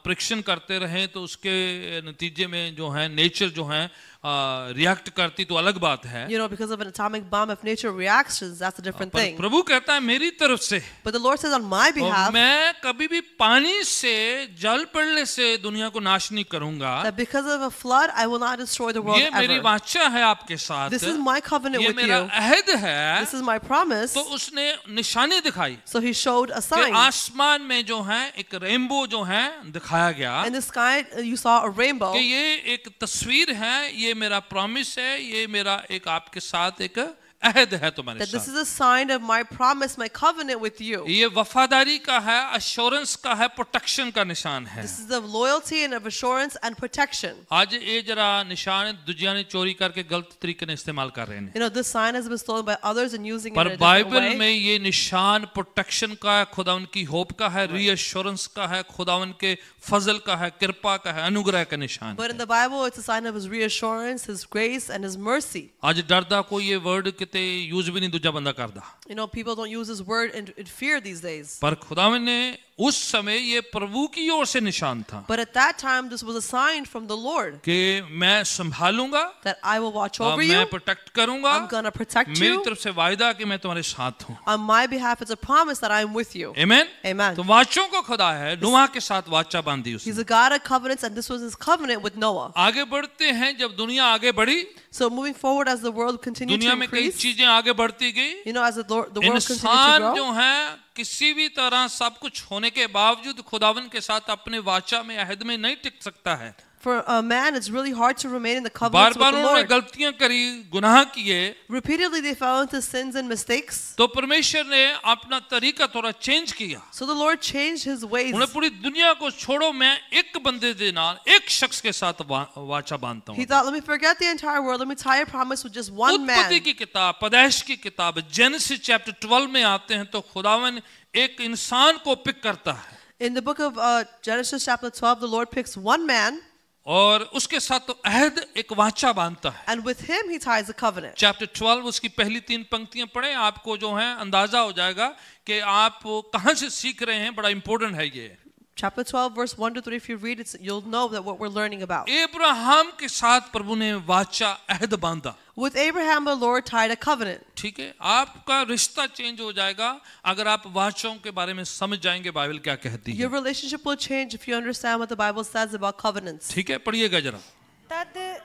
परीक्षण करते रहे तो उसके नतीजे में जो है नेचर जो है रिएक्ट करती तो अलग बात है, You know, because of an atomic bomb, if nature reacts, that's a different पर thing. प्रभु कहता है मेरी तरफ से, But the Lord says on my और behalf मैं कभी भी पानी से जल पड़ने से दुनिया को नाश नहीं करूंगा. that because of a flood, I will not destroy the world ये मेरी ever. वाचा है आपके साथ, This is my covenant ये with मेरा you. अहद है. This is my promise. तो उसने निशानी दिखाई So he showed a कि sign. आसमान में जो है एक रेनबो जो है दिखाया गया, In the sky, you saw a rainbow. कि ये एक तस्वीर है, ये मेरा प्रॉमिस है, ये मेरा एक आपके साथ एक अहद है तुम्हारे That this साथ. is a sign of my promise, my covenant with you. ये वफादारी का है, अश्योरेंस का है, प्रोटेक्शन का निशान है. This is of loyalty and of assurance and protection. आज ये जरा निशान दुनिया ने चोरी करके गलत तरीके ने इस्तेमाल कर रहे हैं, You know, this sign has been stolen by others and using it पर in a different Bible way. में ये निशान प्रोटेक्शन का है, खुदावन की होप का है, रीअश्योरेंस का है, खुदावन के फजल का है, कृपा का है, अनुग्रह का निशान But in है. the Bible, it's a sign of His reassurance, His grace, and His mercy. आज डरदा कोई ये वर्ड किते यूज भी नहीं दूजा बंदा करदा, You know, people don't use this word in fear these days. पर खुदावन ने उस समय ये प्रभु की ओर से निशान था But at that time, this was a sign from the Lord कि मैं संभालूंगा, that I will watch over मैं you. प्रोटेक्ट करूंगा, I'm going to protect मेरी you. तरफ से वायदा कि मैं तुम्हारे साथ हूँ. On my behalf, it's a promise that I am with you. आमीन. Amen. तो वाचों को खुदा है, नूह के साथ वाचा बांधी He's उसने. a God of covenants, and this was His covenant with Noah. आगे बढ़ते हैं, जब दुनिया आगे बढ़ी, So moving forward, as the world continued to दुनिया में कई increase, चीजें आगे बढ़ती गई. you know, as the world continued to इंसान grow, जो है किसी भी तरह सब कुछ होने के बावजूद खुदावन के साथ अपने वाचा में अहद में नहीं टिक सकता है. for a man, it's really hard to remain in the bar covenants with bar the उन्होंने Lord. गलतियां करी, गुनाह किए, Repeatedly, they fell into sins and mistakes. तो परमेश्वर ने अपना तरीका थोड़ा चेंज किया. So the Lord changed His ways. उन्हें पूरी दुनिया को छोड़ो, मैं एक बंदे दे नाल एक शख्स के साथ वाचा बांधता He हूँ. thought, let me forget the entire world. Let me tie a promise with just one man. उत्पत्ति की किताब, पैदाइश की किताब, जेनेसिस चैप्टर 12 में आते हैं तो खुदावन एक इंसान को पिक करता है In the book of Genesis chapter 12, the Lord picks one man, और उसके साथ तो अहद एक वाचा बांधता है. and with him He ties a covenant. Chapter 12 उसकी पहली 3 पंक्तियां पढ़ें, आपको जो है अंदाजा हो जाएगा कि आप कहां से सीख रहे हैं. बड़ा इंपॉर्टेंट है ये. Chapter 12, verse 1 to 3, if you read it, you'll know that what we're learning about. Abraham के साथ प्रभु ने वाचा अहद बांधा. With Abraham, the Lord tied a covenant. ठीक है, आपका रिश्ता चेंज हो जाएगा अगर आप वाचों के बारे में समझ जाएंगे बाइबल क्या कहती है. Your relationship will change if you understand what the Bible says about covenants. ठीक है, पढ़िएगा जरा. तद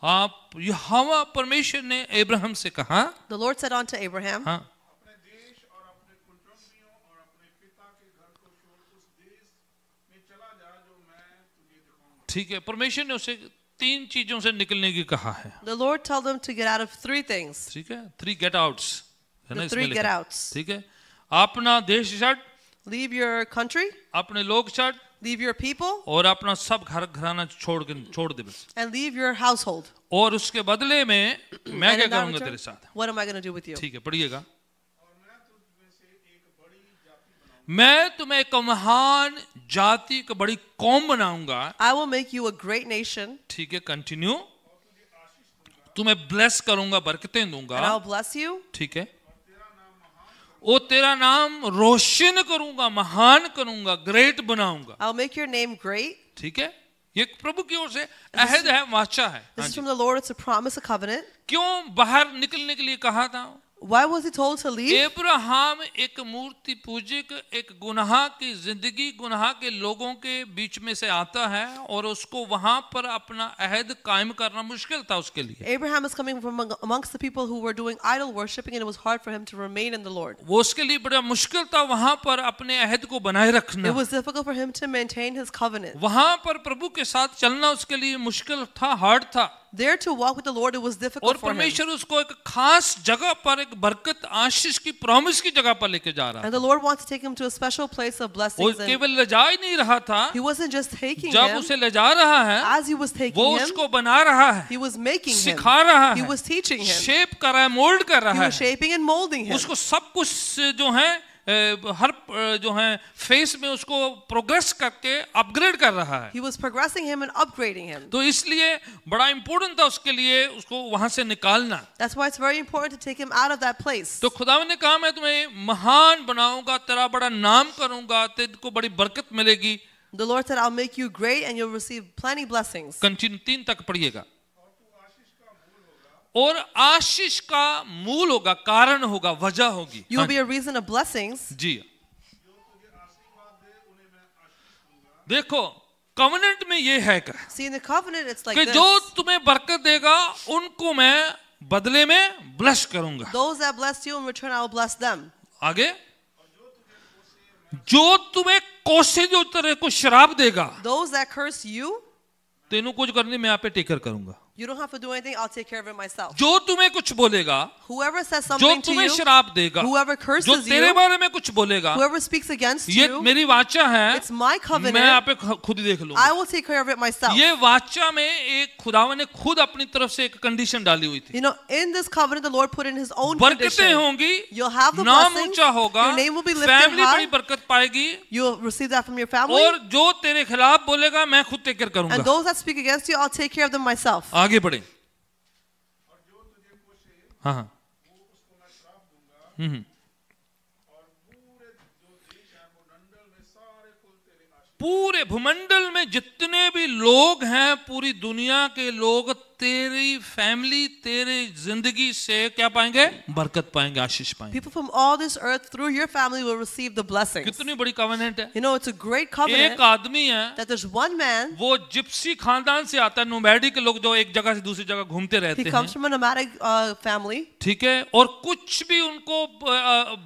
आप यहोवा परमेश्वर ने अब्राहम से कहा, The Lord said unto Abraham, हाँ, अपने देश और अपने कुटुंबियों और अपने पिता के घर को छोड़ उस देश में चला जा जो मैं तुझे दिखाऊंगा. ठीक है. परमेश्वर ने उसे 3 चीजों से निकलने की कहा है. the Lord told him to get out of 3 things. ठीक है, 3 गेट आउट्स है ना The इसमें 3 लिखा. get outs. ठीक है, अपना देश छाड़, Leave your country, अपने लोग छाड़ leave your people, और अपना सब घर घराना छोड़ दे बस. and leave your household. और उसके बदले में मैं And क्या in that करूंगा return, तेरे साथ. what am I going to do with you? ठीक है, पढ़िएगा. मैं तुम्हें एक महान जाति का बड़ी कौम बनाऊंगा. I will make you a great nation, ठीक है, कंटिन्यू. तुम्हें ब्लेस करूंगा, बरकतें and दूंगा. I'll bless you, ठीक है, ओ तेरा नाम रोशन करूंगा, महान करूंगा, ग्रेट बनाऊंगा. I'll make your name great. ठीक है, ये प्रभु की ओर से अहद है, वाचा है. This हाँ is ji. from the Lord, it's a promise, a covenant. क्यों बाहर निकलने के लिए कहा था? Why was he told to leave? Abraham एक मूर्ति पूजक, एक गुनाह की जिंदगी, गुनाह के लोगों के बीच में से आता है और उसको वहां पर अपना अहद कायम करना मुश्किल था उसके लिए. Abraham is coming from amongst the people who were doing idol worshiping, and it was hard for him to remain in the Lord. वो उसके लिए बड़ा मुश्किल था वहां पर अपने अहद को बनाए रखना. It was difficult for him to maintain his covenant. वहां पर प्रभु के साथ चलना उसके लिए मुश्किल था, हार्ड था. There to walk with the Lord, it was और difficult for him. परमेश्वर उसको एक खास जगह पर, एक बरकत, आशीष की प्रॉमिस की जगह पर लेके जा रहा And था. the Lord wants to take him to a special place of वो blessings. And केवल ले जा ही नहीं रहा था, he wasn't just taking जब him. उसे ले जा रहा है As he was वो taking him, उसको बना रहा है, he was making him. सिखा रहा He है, was teaching him. शेप कर रहा है, मोल्ड कर He रहा was है. shaping and molding him. उसको सब कुछ जो है हर जो है फेस में उसको प्रोग्रेस करके अपग्रेड कर रहा है. He was progressing him and upgrading him. तो इसलिए बड़ा इंपॉर्टेंट था उसके लिए उसको वहां से निकालना. That's why it's very important to take him out of that place. तो खुदावन ने कहा मैं तुम्हें महान बनाऊंगा, तेरा बड़ा नाम करूंगा, तेरे बड़ी बरकत मिलेगी. The Lord said, I'll make you great and you'll receive plenty blessings. Continue 3 तक पढ़िएगा. और और आशीष का मूल होगा, कारण होगा, वजह होगी। You will be a reason of blessings. जी देखो कवनेंट में ये है क्या See, in the covenant, it's like कि this. जो तुम्हें बरकत देगा उनको मैं बदले में ब्लेस करूंगा। Those that bless you, in return, I will bless them. आगे जो तुम्हें कोसे, जो तेरे को शराब देगा, Those that curse you, तेनू कुछ करने मैं आप पे टेकर करूंगा। you don't have to do anything. I'll take care of it myself. जो तुम्हें कुछ बोलेगा, Whoever says जो something to तुम्हें you, शराब देगा, whoever जो curses तेरे you, बारे में कुछ बोलेगा, whoever speaks against ये you, मेरी वाचा है, it's my मैं covenant. आप पे खुद ही देख लूंगा। I will take care of it myself. ये वाचा में एक खुदावन ने खुद अपनी तरफ से एक कंडीशन डाली हुई थी। You know, in this covenant, the Lord put in His own बरकतें condition. होंगी, You'll have the नाम blessings. ऊंचा होगा, Your name will be lifted family high. बड़ी बरकत पाएगी, You'll receive that from your family. और जो तेरे खिलाफ बोलेगा मैं खुद टेक केयर And करूंगा। those that speak against you, I'll take care of them myself. आगे बढ़े। हाँ हाँ पूरे भूमंडल में जितने भी लोग हैं, पूरी दुनिया के लोग तेरी फैमिली, तेरी जिंदगी से क्या पाएंगे? बरकत पाएंगे, आशीष पाएंगे। People from all this earth through your family will receive the blessings. कितनी बड़ी कवेनेंट है। You know, it's a great covenant एक आदमी है, that there's one man. वो जिप्सी खानदान से आता है, नोमैडिक लोग जो एक जगह से दूसरी जगह घूमते रहते He comes हैं, from a nomadic family. ठीक है, और कुछ भी उनको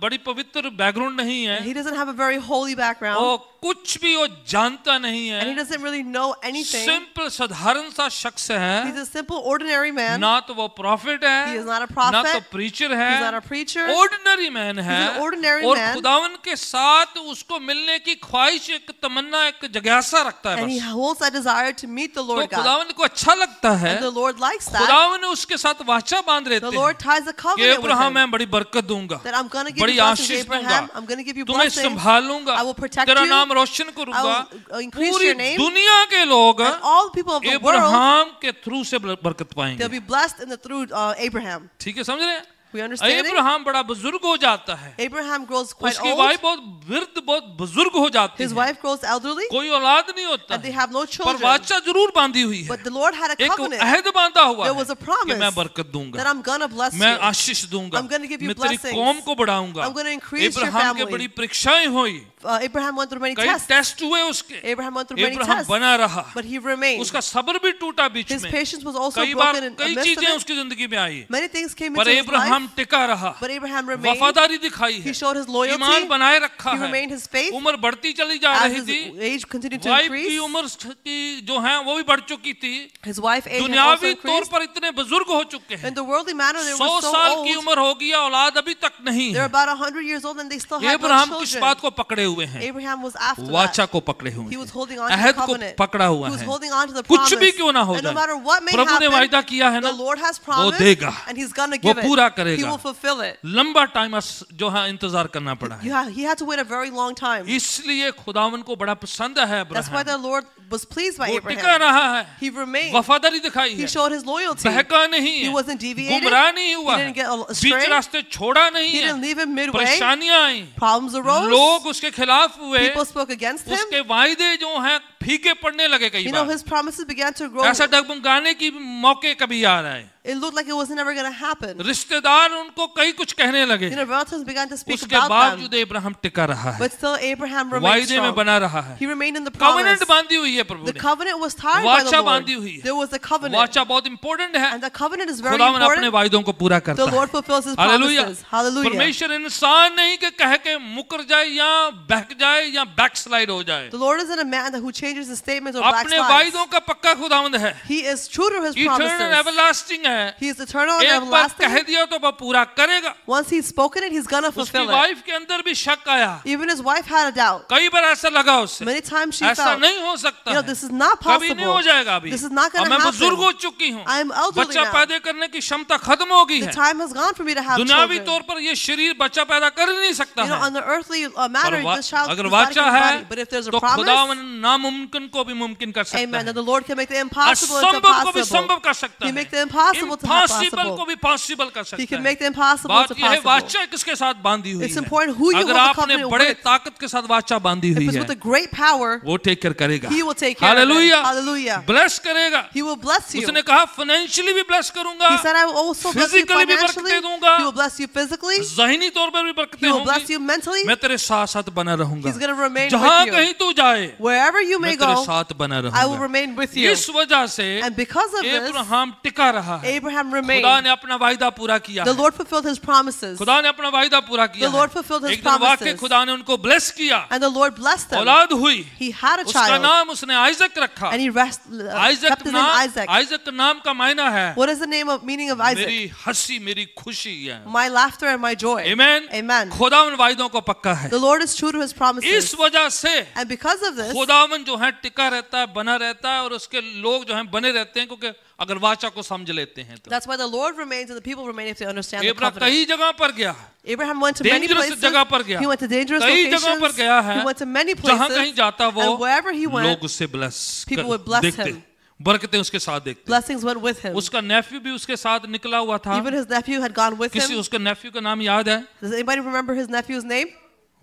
बड़ी पवित्र बैकग्राउंड नहीं है, He doesn't have a very holy background. और कुछ भी वो जानता नहीं And he है, doesn't really know anything. Simple साधारण सा शख्स है, He's a simple, ordinary man. ना तो वो प्रॉफिट है, He is not a prophet. ना तो प्रीचर है, He's not a preacher. Ordinary man है, He's an ordinary और man. खुदावन के साथ उसको मिलने की ख्वाहिश, एक तमन्ना, एक जिज्ञासा रखता है And he बस। holds that desire to meet the तो Lord God. खुदावन को अच्छा लगता है, And the Lord likes that. खुदावन ने उसके साथ वाचा बांध The रहते Lord हैं ties a कि covenant with अब्राहम him. मैं बड़ी बरकत दूंगा, That I'm going to give बड़ी you blessings, आशीष Abraham. दूंगा, I'm going to give you तुम्हें blessings. संभालूंगा, I will protect तेरा you. नाम रोशन I करूंगा, will increase पूरी your name. दुनिया के लोग And all people of the world, Abraham के थ्रू से बरकत they'll पाएंगे। be blessed in the through Abraham. ठीक है, समझ रहे हैं? We understand it? अब्राहम बड़ा बुजुर्ग हो जाता है, Abraham grows quite उसकी old. वाइफ बहुत वृद्ध, बहुत बुजुर्ग हो जाती His है, wife grows elderly. कोई औलाद नहीं होता, And they have no पर children. वाचा जरूर बांधी हुई है, But the Lord had a एक covenant अहद बांधा हुआ There है was a कि promise मैं बरकत that दूंगा, I'm going to bless मैं you. आशीष दूंगा, I'm gonna give you मैं तेरी blessings. कौम को बढ़ाऊंगा। I'm gonna increase your Abraham के family. बड़ी परीक्षाएं हुई, Abraham went through many कई tests. टेस्ट हुए उसके, Abraham went through many Abraham tests. बना रहा, But he remained. उसका सब्र भी टूटा बीच His में, patience was also कई बार broken in the कई midst of चीजें it. उसकी जिंदगी में आई, Many things came पर into his अब्राहम life. टिका रहा, But Abraham remained. वफादारी दिखाई है, He showed his loyalty. ईमान बनाए रखा He है, remained his faith. उम्र बढ़ती चली जा As रही his थी, age continued to वाइफ की increase, उम्र की जो है वो भी बढ़ चुकी थी, his wife age had also दुनियावी तौर increased. पर इतने बुजुर्ग हो चुके हैं, In the worldly manner, they 100 were so साल की old. उम्र हो गया, औलाद अभी तक नहीं They're है। about 100 years old and they still had no Abraham किस children. बात को पकड़े हुए हैं? Abraham was after वाचा that. को पकड़े हुए He was हैं, holding on to the अहद को covenant. पकड़ा हुआ He was है, holding on to the कुछ promise. भी क्यों ना हो And no जाए, matter what may प्रभु ने वायदा happen, किया है ना, the Lord has वो promised देगा, and He's going to वो give it. पूरा He करेगा। will fulfill it. लंबा टाइम जो है इंतजार करना पड़ा है, He had to wait a very long time. इसलिए खुदावन को बड़ा पसंद है That's why Abraham, the Lord was pleased by वो टिका Abraham. रहा है, He remained. वफादारी दिखाई He है, showed his loyalty. बहका नहीं He है, wasn't deviated. गुमराह नहीं हुआ He है, didn't get बीच astray. रास्ते छोड़ा नहीं He है, didn't leave him midway. परेशानियां आई, Problems arose. लोग उसके खिलाफ हुए, People spoke against him. उसके वायदे जो हैं फीके पड़ने लगे कई You know, bar, his promises began to grow. ऐसा डगमगाने की मौके कभी आ रहा है, It looked like it was never going to happen. रिश्तेदार उनको कई कुछ कहने लगे, You know, relatives began to speak उसके about बावजूद them. अब्राहम टिका रहा है, But still, Abraham remained वायदे में strong. बना रहा है, He remained in the promise. Covenant बांधी हुई है प्रभु The ने, covenant was tied by the वाचा Lord. बांधी हुई है, There was a covenant. वाचा बहुत इंपॉर्टेंट है, And the covenant is very खुदावन अपने important. वायदों को पूरा The करता Lord है। fulfills His hallelujah. promises. Hallelujah. परमेश्वर इंसान नहीं कि कह के मुकर जाए या बहक जाए या बैकस्लाइड हो जाए, The Lord isn't a man who changes his statements or अपने backslides. वायदों का पक्का खुदावंद है, He is true to His eternal promises. Everlasting है, He is eternal and एक बार कह everlasting. दिया तो वह पूरा करेगा। Once He's spoken it, He's going to उसकी fulfill it. वाइफ के अंदर भी शक आया, Even His wife had a doubt. कई बार ऐसा लगा उससे, Many times she ऐसा felt, नहीं हो सकता you know, है, this is not कभी नहीं हो possible. जाएगा अभी, This is not going अब to मैं बुजुर्ग हो happen. चुकी हूँ, I am elderly बच्चा now. पैदा करने की क्षमता खत्म हो गई The है, time has gone for me to have दुनियावी children. तौर पर ये शरीर बच्चा पैदा कर ही नहीं सकता You know, है, on the earthly matter, पर this child अगर is not वाचा even है body. But if there's a तो promise, खुदावन नामुमकिन को भी मुमकिन कर सकता amen, है, then the Lord can make the impossible into असंभव को भी possible. संभव कर सकता He है, make the impossible impossible to have impossible को possible. भी पॉसिबल कर He सकता can है। make the impossible बात to यह है possible. वाचा किसके साथ बांधी हुई It's है। important who you अगर hold the आपने covenant बड़े with. ताकत के साथ वाचा बांधी If हुई it's है, with a great power, वो टेक केयर करेगा। He will take care of it. Hallelujah, Hallelujah. Bless करेगा। He will bless you. उसने कहा फाइनेंशियली भी ब्लेस करूंगा, He said, I will also bless you Physically भी financially. बरकतें दूंगा। He will bless you physically. ज़हनी तौर पर भी बरकतें He will bless होंगी। you mentally. मैं तेरे साथ साथ बना रहूंगा। He's going to remain जहां with you. कहीं तू जाए, Wherever you may मैं तेरे go, साथ बना I will रहूंगा। remain with you. इस वजह से And because of this, Abraham टिका रहा है। Abraham खुदा remained. ने अपना वायदा पूरा किया The है। Lord fulfilled his promises. खुदा ने अपना वायदा पूरा किया The Lord है। fulfilled his एक दिन वाकई promises. खुदा ने उनको ब्लेस किया, And the Lord blessed them. औलाद हुई, He had a उसका child. नाम उसने आइजक रखा। And he Isaac kept his name नाम, Isaac. आइजक नाम का मायना है What is the meaning of Isaac? मेरी हंसी, मेरी खुशी है। My laughter and my joy. आमीन। Amen. खुदा उन वायदों को पक्का है। The Lord is true to his promises. इस वजह से And because of this, खुदावन जो है टिका रहता है, बना रहता है, और उसके लोग जो हैं बने रहते हैं, क्योंकि अगर वाचा को समझ लेते हैं तो। that's why the Lord remains and the people remain if they understand the Abraham covenant. कई जगह पर गया, Abraham went to many dangerous places. जगह पर गया, He went to dangerous कई जगह पर locations. गया है, He went to many जहां places. कहीं जाता वो And wherever he went, लोग उससे ब्लेस people would bless देखते, him. बरकतें उसके साथ देखते। blessings went with him. उसका नेफ्यू भी उसके साथ निकला हुआ था। Even his nephew had gone with किसी him. उसके नेफ्यू का नाम याद है? Does anybody remember his nephew's name?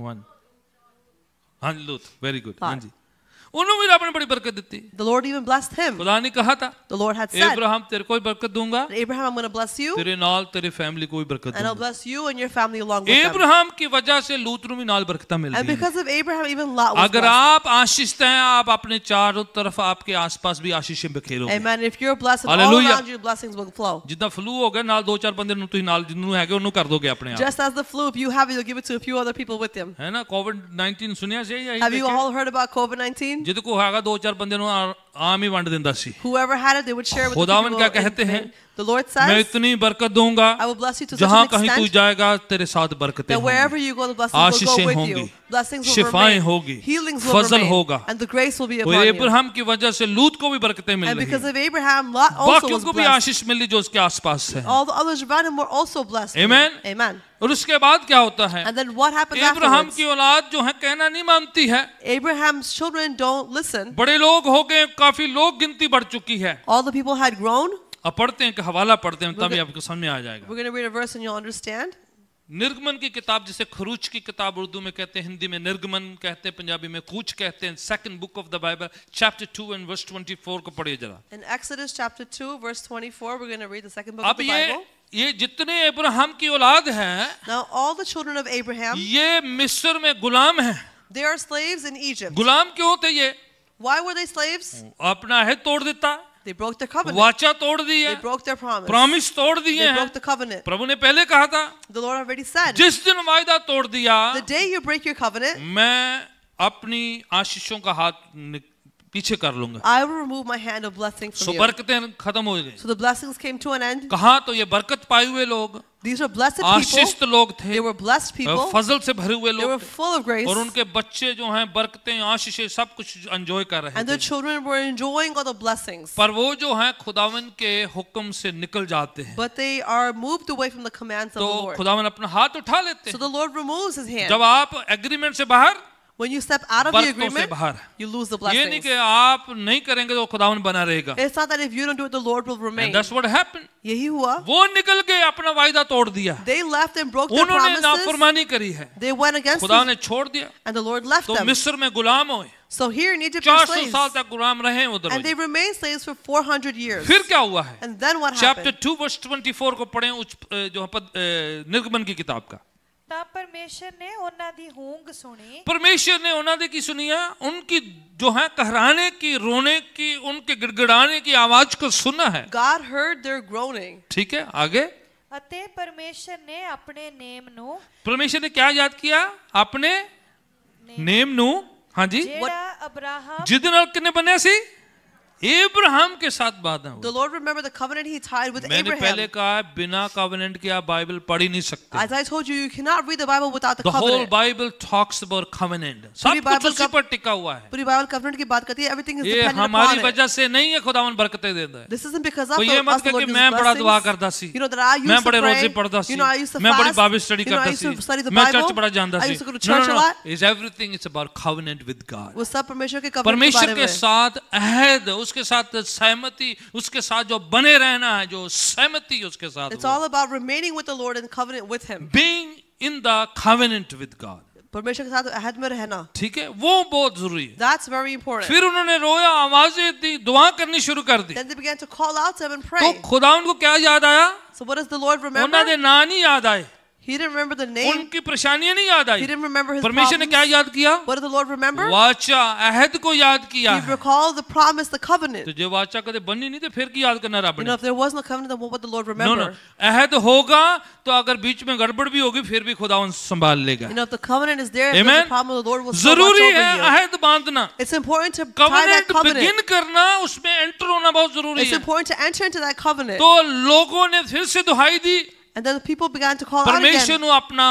One, हाँ लूत, वेरी गुड। हाँ। हाँ जी, उन्होंने भी आपने बड़ी बरकत दी। The Lord even blessed him. खुदा ने कहा था, The Lord had said, Abraham तेरे को भी बरकत दूंगा, Abraham, I'm going to bless you, तेरे नाल तेरे फैमिली को भी बरकत and I'll दूंगा। bless you and your family along with them. Abraham की वजह से लूत को भी नाल बरकत मिल And रही है। because of Abraham, even Lot was अगर blessed. आप आशीषित हैं, आप अपने चारों तरफ आपके आसपास भी आशीषें बिखेरोगे। Amen. If you're blessed, and all Hallelujah. around you, blessings will flow. जितना फ्लू हो गया, नाल दो चार बंदे नु तुम नाल जिन्नू हैगे उन्नू कर दोगे अपने आप, Just as the flu, if you have it, you'll give it to a few other people with him. है ना। कोविड-19 सुनिया से यही Have you देखे? all heard about COVID-19? जिद को हैगा दो चार बंदे नु आम ही वंड दिंदा सी। Whoever had it, they would share with the खुदावन people. क्या कहते हैं? The Lord मैं says, इतनी बरकत दूंगा, I will bless you to such जहां an कहीं तू extent जाएगा तेरे साथ बरकतें that wherever होंगी, you go, the blessings will आशीषें go with होंगी, you. Blessings will शिफाएं remain. होगी, Healings will फजल remain. होगा। And the grace will be और upon you. अब्राहम की वजह से लूत को भी बरकतें मिल And रही because हैं, of Abraham, Lot also बाकियों was को भी blessed. आशीष मिली जो उसके आसपास है। All the others around him were also blessed. Amen. Amen. और उसके बाद क्या होता है? And then what happens Abraham afterwards? की औलाद जो है कहना नहीं मानती है। Abraham's children don't listen. बड़े लोग हो गए, काफी लोग गिनती बढ़ चुकी है। All the people had grown. अब पढ़ते हैं कि हवाला पढ़ते हैं, तभी आपको समझ में आ जाएगा। We're going to read a verse and you'll understand. निर्गमन की किताब, जिसे खरूज की किताब उर्दू में कहते हैं, हिंदी में निर्गमन कहते हैं, पंजाबी में कूच कहते हैं। Second book of the Bible chapter 2 and verse 24 को पढ़िए जरा। In Exodus chapter 2, verse 24, we're going to read the second book of अब the Bible. ये जितने अब्राहम की औलाद हैं, Now, all the children of Abraham, ये मिस्र में गुलाम हैं। they are slaves in Egypt. गुलाम क्यों थे ये? Why were they slaves? अपना अहद तोड़ देता, They broke their covenant. वाचा तोड़ दी They है, broke their promise. प्रॉमिस तोड़ दिए They हैं। broke the covenant. प्रभु ने पहले कहा था, The Lord already said, जिस दिन वायदा तोड़ दिया, the day you break your covenant, मैं अपनी आशीषों का हाथ पीछे कर लूंगा। I will remove my hand of blessing so from you. बरकतें खत्म हो गई। So the blessings came to an end. कहा तो ये बरकत पाए हुए लोग, These were blessed people. आशीषित लोग थे, They were blessed people. फजल से भरे हुए They were लोग थे, full of grace. और उनके बच्चे जो हैं बरकतें, आशीषें सब कुछ एंजॉय कर रहे And their थे। children were enjoying all the blessings. पर वो जो हैं खुदावन के हुक्म से निकल जाते हैं, But they are moved away from the commands of तो the Lord. खुदावन अपना हाथ उठा लेते So हैं। the Lord removes his hand. जब आप एग्रीमेंट से बाहर, When you step out of the बरकतों से agreement, बाहर, you lose the ये नहीं blessings. कि आप नहीं करेंगे तो खुदावन बना रहेगा। It's not that if you don't do it, the Lord will remain. And that's what happened. यही हुआ. वो निकल के अपना वायदा तोड़ दिया, They left and broke their उन्होंने promises. नाफरमानी करी है, They went against खुदा them, ने छोड़ दिया, and the Lord left तो them. मिस्र में गुलाम हुए। So here in Egypt, they're 400 slaves. साल तक गुलाम रहे उधर। And they remained slaves for 400 years. फिर क्या हुआ है? And then what chapter happened? 2 verse 24 को पढ़ें, जो निर्गमन की किताब का। ਤਾਂ ਪਰਮੇਸ਼ਰ ਨੇ ਉਹਨਾਂ ਦੀ ਹੂੰਗ ਸੁਣੀ परमेश्वर ने उन्होंने की सुनिया, उनकी जो है कहराने की, रोने की, उनके गिड़गिड़ाने की आवाज को सुना है। God heard their groaning. ठीक है, आगे ਅਤੇ ਪਰਮੇਸ਼ਰ ਨੇ ਆਪਣੇ ਨੇਮ ਨੂੰ परमेश्वर ने क्या याद किया? अपने नेम नु, हाँ जी, ਜਿਹੜਾ ਅਬਰਾਹਮ जिद नाल किन्ने बने सी? अब्राहम के साथ बाधा The हुई। Lord remembered the covenant he tied with मैंने पहले Abraham. कहा बिना कवेनेंट के आप बाइबल पढ़ ही नहीं सकते। As I told you, you cannot read the Bible without the The whole covenant. Bible talks about covenant. सब पूरी कुछ Bible उसी का- पर टिका हुआ है। पूरी बाइबल covenant की बात करती है. Everything is ये dependent हमारी upon it. वजह से नहीं है खुदावन बरकतें देता है। This isn't because of तो ये us, मत the कह Lord कि gives मैं बड़ा दुआ blessings. करता सी, You know that I used मैं to बड़े pray. रोजे पढ़ता सी, You know I used to मैं बड़ी fast. Bible study You know I करता used to सी, study the मैं Bible. चर्च बड़ा जानता I C. used to go to No, church no, a no. lot. Is everything it's about covenant with God। वो सब परमेश्वर के covenant के परमेश्वर बारे के में. साथ अहद, उस उसके साथ सहमति, उसके साथ जो बने रहना है, जो सहमति उसके साथ, It's all about remaining with the Lord and covenant with Him. being in the covenant with God. परमेश्वर के साथ अहद में रहना. ठीक है, वो बहुत जरूरी है. That's very important. फिर उन्होंने रोया, आवाजें दी, दुआ करनी शुरू कर दी. Then they began to call out to Him and तो pray. खुदा उनको क्या याद आया? So what does the Lord remember? उन्होंने दे नाम नहीं याद आए, He didn't remember the name. उनकी परेशानियां नहीं याद He I. didn't remember His परमेश्वर ने problems. क्या याद किया? What did the Lord remember? वाचा, अहद को याद किया He है. recalled the promise, the covenant. तो जो वाचा कदे बनी नहीं, तो फिर की याद करना रब You ने? know, if there was no covenant, then what would the Lord no remember? No, अहद होगा तो अगर बीच में गड़बड़ भी होगी फिर भी खुदा उन संभाल लेगा. You know, if the covenant is there, if there's Amen. a problem, the Lord will still watch जरूरी है over you. अहद बांधना. It's important to tie that covenant covenant. Begin करना, उसमें एंटर होना बहुत जरूरी It's है. important to enter into that covenant. तो लोगों ने फिर से दुहाई दी, And then the people began to call out परमेश्वर again. ने अपना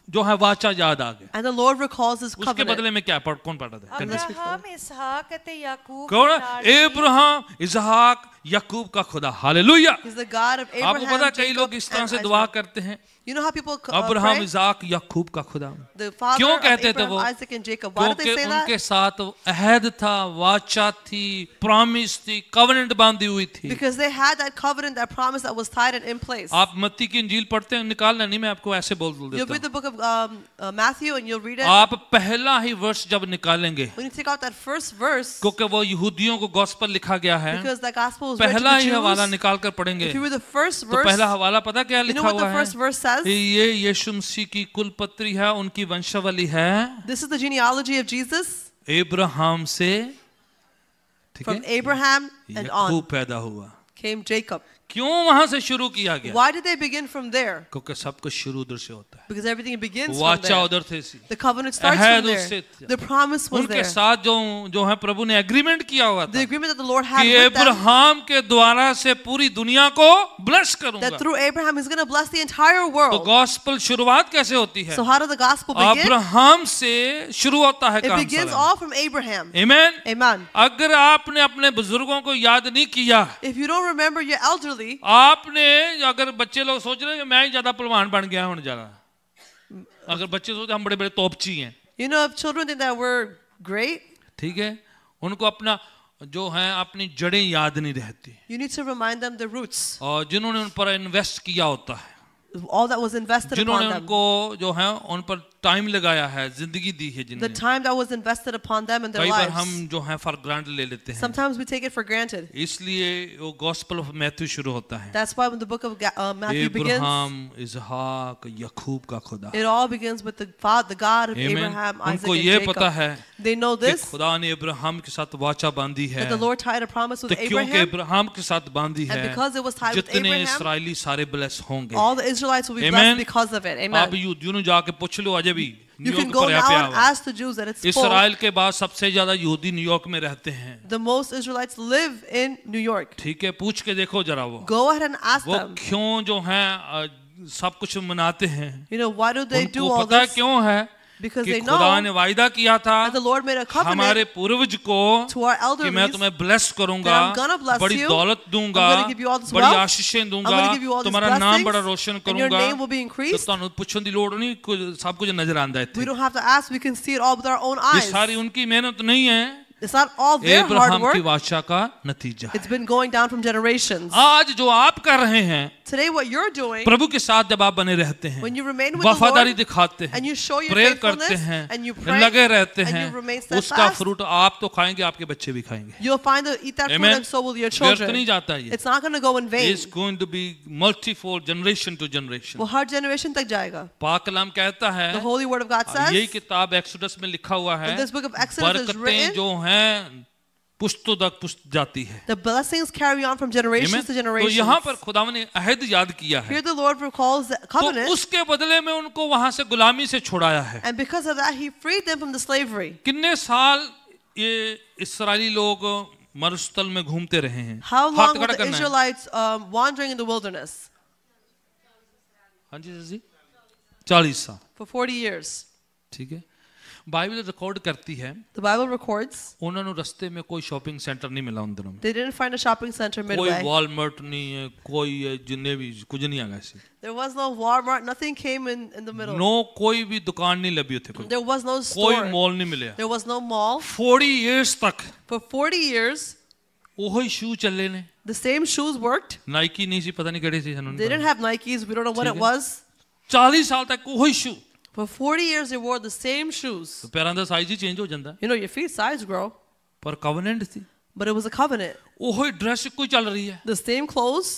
जो है वाचा याद आ गया. And the Lord recalls His उसके covenant. बदले में क्या कौन पढ़ा था? अब्राहम इसहाक ते याकूब कौन? के नाल दी। इब्राहिम, इसहाक, याकूब का खुदा. Hallelujah. He's the God of आपको पता Abraham, कई लोग Jacob, इस तरह and से दुआ Isaac. करते हैं. You know how people Abraham, pray? इसहाक, याकूब का खुदा. The father क्यों of कहते थे Abraham, वो? Isaac, and Jacob. Why did क्योंकि they say that? उनके साथ अहद था, वाचा थी, प्रॉमिस थी, कवेनेंट बांधी हुई थी. Because they had that covenant, that promise that was tied and in place. आप मत्ती की इंजील पढ़ते हैं, निकालना नहीं, मैं आपको ऐसे बोल You'll देता read the हूँ. book of Matthew and you'll read it. आप पहला ही वर्ष जब निकालेंगे, When you take out that first verse, क्योंकि वो यहूदियों को गॉस्पेल लिखा गया है, because the gospel is written to पहला the ही हवाला Jews, निकाल कर पढ़ेंगे if you read the first तो verse, पहला हवाला पता क्या you know लिखा what हुआ the है? first verse says? ये यीशु मसीह की कुल पत्री है, उनकी वंशावली है This is the genealogy of Jesus Ibrahim से, ठीक from है, Abraham and on याकूब पैदा हुआ. came Jacob. क्यों वहां से शुरू किया गया? Why did they begin from there? क्योंकि सब कुछ शुरू उधर से होता है. Because everything begins from वाचा there. उधर थे सी. The covenant starts Ahad from उससे there. The promise was उनके there. साथ जो है प्रभु ने एग्रीमेंट किया हुआ The था agreement that the Lord had कि with them, इब्राहिम के द्वारा से पूरी दुनिया को ब्लेस करूंगा. that through Abraham He's going to bless the entire तो world. गॉस्पेल शुरुआत कैसे होती है? So how did the gospel begin? Abraham से शुरू होता है It काम begins सारा. all from Abraham. आमीन. Amen. अगर आपने अपने बुजुर्गों को याद नहीं किया, If you don't remember your elderly, आपने, अगर बच्चे लोग सोच रहे हैं कि मैं ही ज्यादा पहलवान बन गया हूं ज्यादा, अगर बच्चे सोचते हम बड़े बड़े तोपची हैं, you know, if children think that we're great, ठीक है, उनको अपना जो है अपनी जड़ें याद नहीं रहती, you need to remind them the roots, और जिन्होंने उन पर इन्वेस्ट किया होता है, all that was invested जिन्होंने upon them. उनको जो है उन पर टाइम लगाया है, जिंदगी दी है The जिन्होंने, time that was invested upon them in their कई बार lives. हम जो है फॉर ग्रांटेड ले लेते हैं. Sometimes we take it for granted. इसलिए वो गॉस्पेल ऑफ मैथ्यू शुरू होता है. That's why when the book of Matthew begins, Ibrahim, इसहाक, याकूब का खुदा. it all begins with the Father, the God of Amen. Abraham, Isaac, उनको and ये पता Jacob. है They know कि this, खुदा ने इब्राहिम के साथ वाचा बांधी है. that the Lord tied a promise तो with क्योंकि Abraham, इब्राहिम के साथ बांधी and है, because it was tied with जितने Abraham, इसराइली सारे ब्लेस होंगे. all the Israelites will be Amen. blessed because of it. आप Amen. यहूदियों ने जाके पूछ लो, अजय भी You न्यूयॉर्क can go पर now यहाँ and पे ask the Jews that it's full. Israel के बाद सबसे ज्यादा यहूदी न्यूयॉर्क में रहते हैं. The most Israelites live in New York. ठीक है, पूछ के देखो जरा वो Go ahead and ask वो them. क्यों जो है सब कुछ मनाते हैं. You know, why do they do उनको all पता है this? क्यों है Because कि they खुदा know ने वायदा किया था that the Lord made a हमारे covenant पूर्वज को to our कि मैं elderlies तुम्हें ब्लेस करूंगा, that I'm gonna bless बड़ी you, दौलत दूंगा, I'm gonna give you all this बड़ी wealth, आशीषें I'm दूंगा, going to give you all these तुम्हारा नाम बड़ा blessings, रोशन and your करूंगा. name will be तो increased. ਤੁਹਾਨੂੰ ਪੁੱਛਣ ਦੀ ਲੋੜ नहीं, सब कुछ नजर आंदा है. We don't have to ask, we can see it all with our own ये eyes. सारी उनकी मेहनत नहीं है, It's not all their hard Ibrahim की work. वाचा का नतीजा है. It's been going down from generations. आज जो आप कर रहे हैं, Today what you're doing, प्रभु के साथ जब आप बने रहते हैं, when you remain with the वफादारी Lord, दिखाते हैं, and you show your prayer करते faithfulness, हैं, and you pray, लगे रहते and हैं, you remain उसका steadfast, फ्रूट आप तो खाएंगे, आपके बच्चे भी खाएंगे. you'll find to eat that fruit Amen. and so will your व्यर्थ children. नहीं जाता ये. It's not going to go in vain. It's going to be multifold generation to generation. वो हर generation तक जाएगा. पाक कलाम कहता है, The Holy Word of God यही says, किताब एक्सोडस में लिखा हुआ है, in this book of Exodus is बरकतें written, जो हैं पुश्तों तक पुश्त जाती है. the blessings carry on from generations Amen. to तो generations. यहाँ पर खुदावन ने अहद याद किया है, Here the Lord recalls the तो covenant, उसके बदले में उनको वहां से गुलामी से छुड़ाया है. and because of that He freed them from the slavery. कितने साल ये इस्राएली लोग मरुस्थल में घूमते रहे हैं? How हाथ long were खड़ा the करना है. Israelites wandering in the wilderness? हाँ जी जी, 40 साल. For 40 years. ठीक है, बाइबल रिकॉर्ड करती है The Bible records उन्होंने रास्ते में कोई शॉपिंग सेंटर नहीं मिला उन दिनों में. they didn't find a shopping center कोई midway. वॉलमार्ट नहीं है, कोई जिन्ने भी कुछ नहीं आ गया. There was no Walmart, nothing came in the middle. No कोई भी दुकान नहीं लगी थे, कोई There was no कोई store. मॉल नहीं मिला. There was no mall. 40 years तक For 40 years, ਉਹੀ ਸ਼ੂ ਚੱਲੇ ਨੇ। The same shoes worked. Nike ਨਹੀਂ ਸੀ, ਪਤਾ ਨਹੀਂ ਕਿਹੜੇ ਸੀ, ਸਾਨੂੰ They didn't have Nikes. We don't know what it was. 40 ਸਾਲ ਤੱਕ ਉਹੀ shoe. For 40 years they wore the same shoes. ਪੈਰਾਂ ਦਾ ਸਾਈਜ਼ ਹੀ ਚੇਂਜ ਹੋ ਜਾਂਦਾ, You know, your feet size grow, ਪਰ ਕਵਨੈਂਟ ਸੀ। but it was a covenant. ਉਹੀ dress ਕੋਈ ਚੱਲ ਰਹੀ ਹੈ, The same clothes,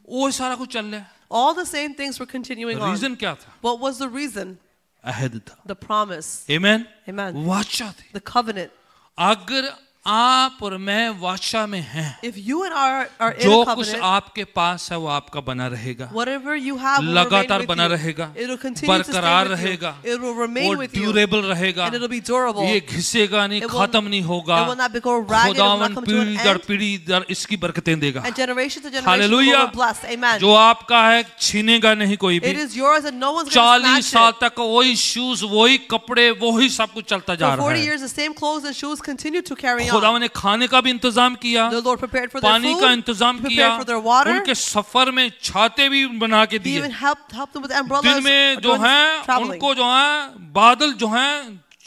ਉਹੀ ਸਾਰਾ ਕੁਝ ਚੱਲ ਰਿਹਾ। all the same things were continuing on. Reason क्या था? What was the reason? अहद था। The promise. आमीन। Amen. वाचा थी। The covenant. अगर आप और मैं वाचा में हैं, If you and I are in जो a कुछ covenant, आपके पास है वो आपका बना रहेगा, whatever you have will लगातार remain बना with you. रहेगा, It will continue to stay बरकरार with you. रहेगा, It will remain वो with you. ड्यूरेबल रहेगा, And it will be durable. ये घिसेगा नहीं, It will- खत्म नहीं होगा। It will not become ragged. It will खुदावन not come to an पीढ़ी दर end. पीढ़ी दर इसकी बरकतें देगा। And generation to generation hallelujah. will be blessed. Amen. जो आपका है छीनेगा नहीं कोई It भी। is yours and no one's going to 40 snatch साल it. तक वही शूज, वही कपड़े, वही सब कुछ चलता जा For रहा 40 है। years, the same clothes and shoes continue to carry on. खुदावन ने खाने का भी इंतजाम किया, The Lord prepared for their पानी food. का इंतजाम He किया, prepared for their water. उनके सफर में छाते भी बना के He दिए। even helped them with umbrellas दिन में जो during है traveling. उनको जो है बादल जो है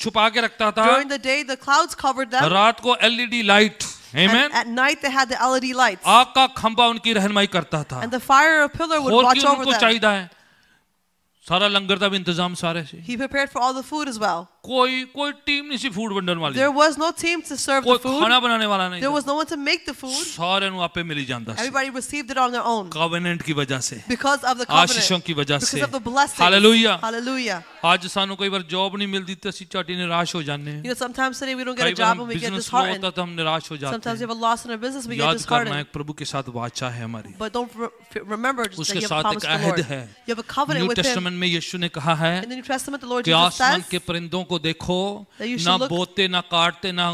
छुपा के रखता था, During the day, the clouds covered them. रात को LED लाइट, And आमीन, at night, they had the LED lights. आग का खंभा उनकी रहनुमाई करता था। And the fire pillar would और watch क्यों over उनको them. चाहिए है सारा लंगर का भी इंतजाम सारे से। He prepared for all the food as well. कोई टीम नहीं सी फूड वंडन वाली, There was no team to serve कोई the food. खाना बनाने वाला नहीं There था। was no one to make the food. सारे नु आपे मिल जाता है Everybody received it on their own covenant की वजह से, because of the आशीषों covenant, की वजह because से। of the blessings. Hallelujah. Hallelujah. आज सानू कई बार जॉब नहीं मिलती तो ਅਸੀਂ ਝਾਟੀ ਨਿਰਾਸ਼ ਹੋ ਜਾਂਦੇ You हैं। know, sometimes today we don't get कई a बार job हम and we get business slow होता disheartened. तो हम निराश हो जाते Sometimes we हैं। have a loss in our business, we get याद करना disheartened. एक प्रभु के साथ वाचा है हमारी, But don't remember just that उसके you have a साथ promise एक with the अहद Lord. है। You have a covenant new with Him. Testament में यीशु ने कहा है In the New Testament, the Lord कि Jesus आसमान says के परिंदों को देखो, that you ना should look, बोते ना काटते ना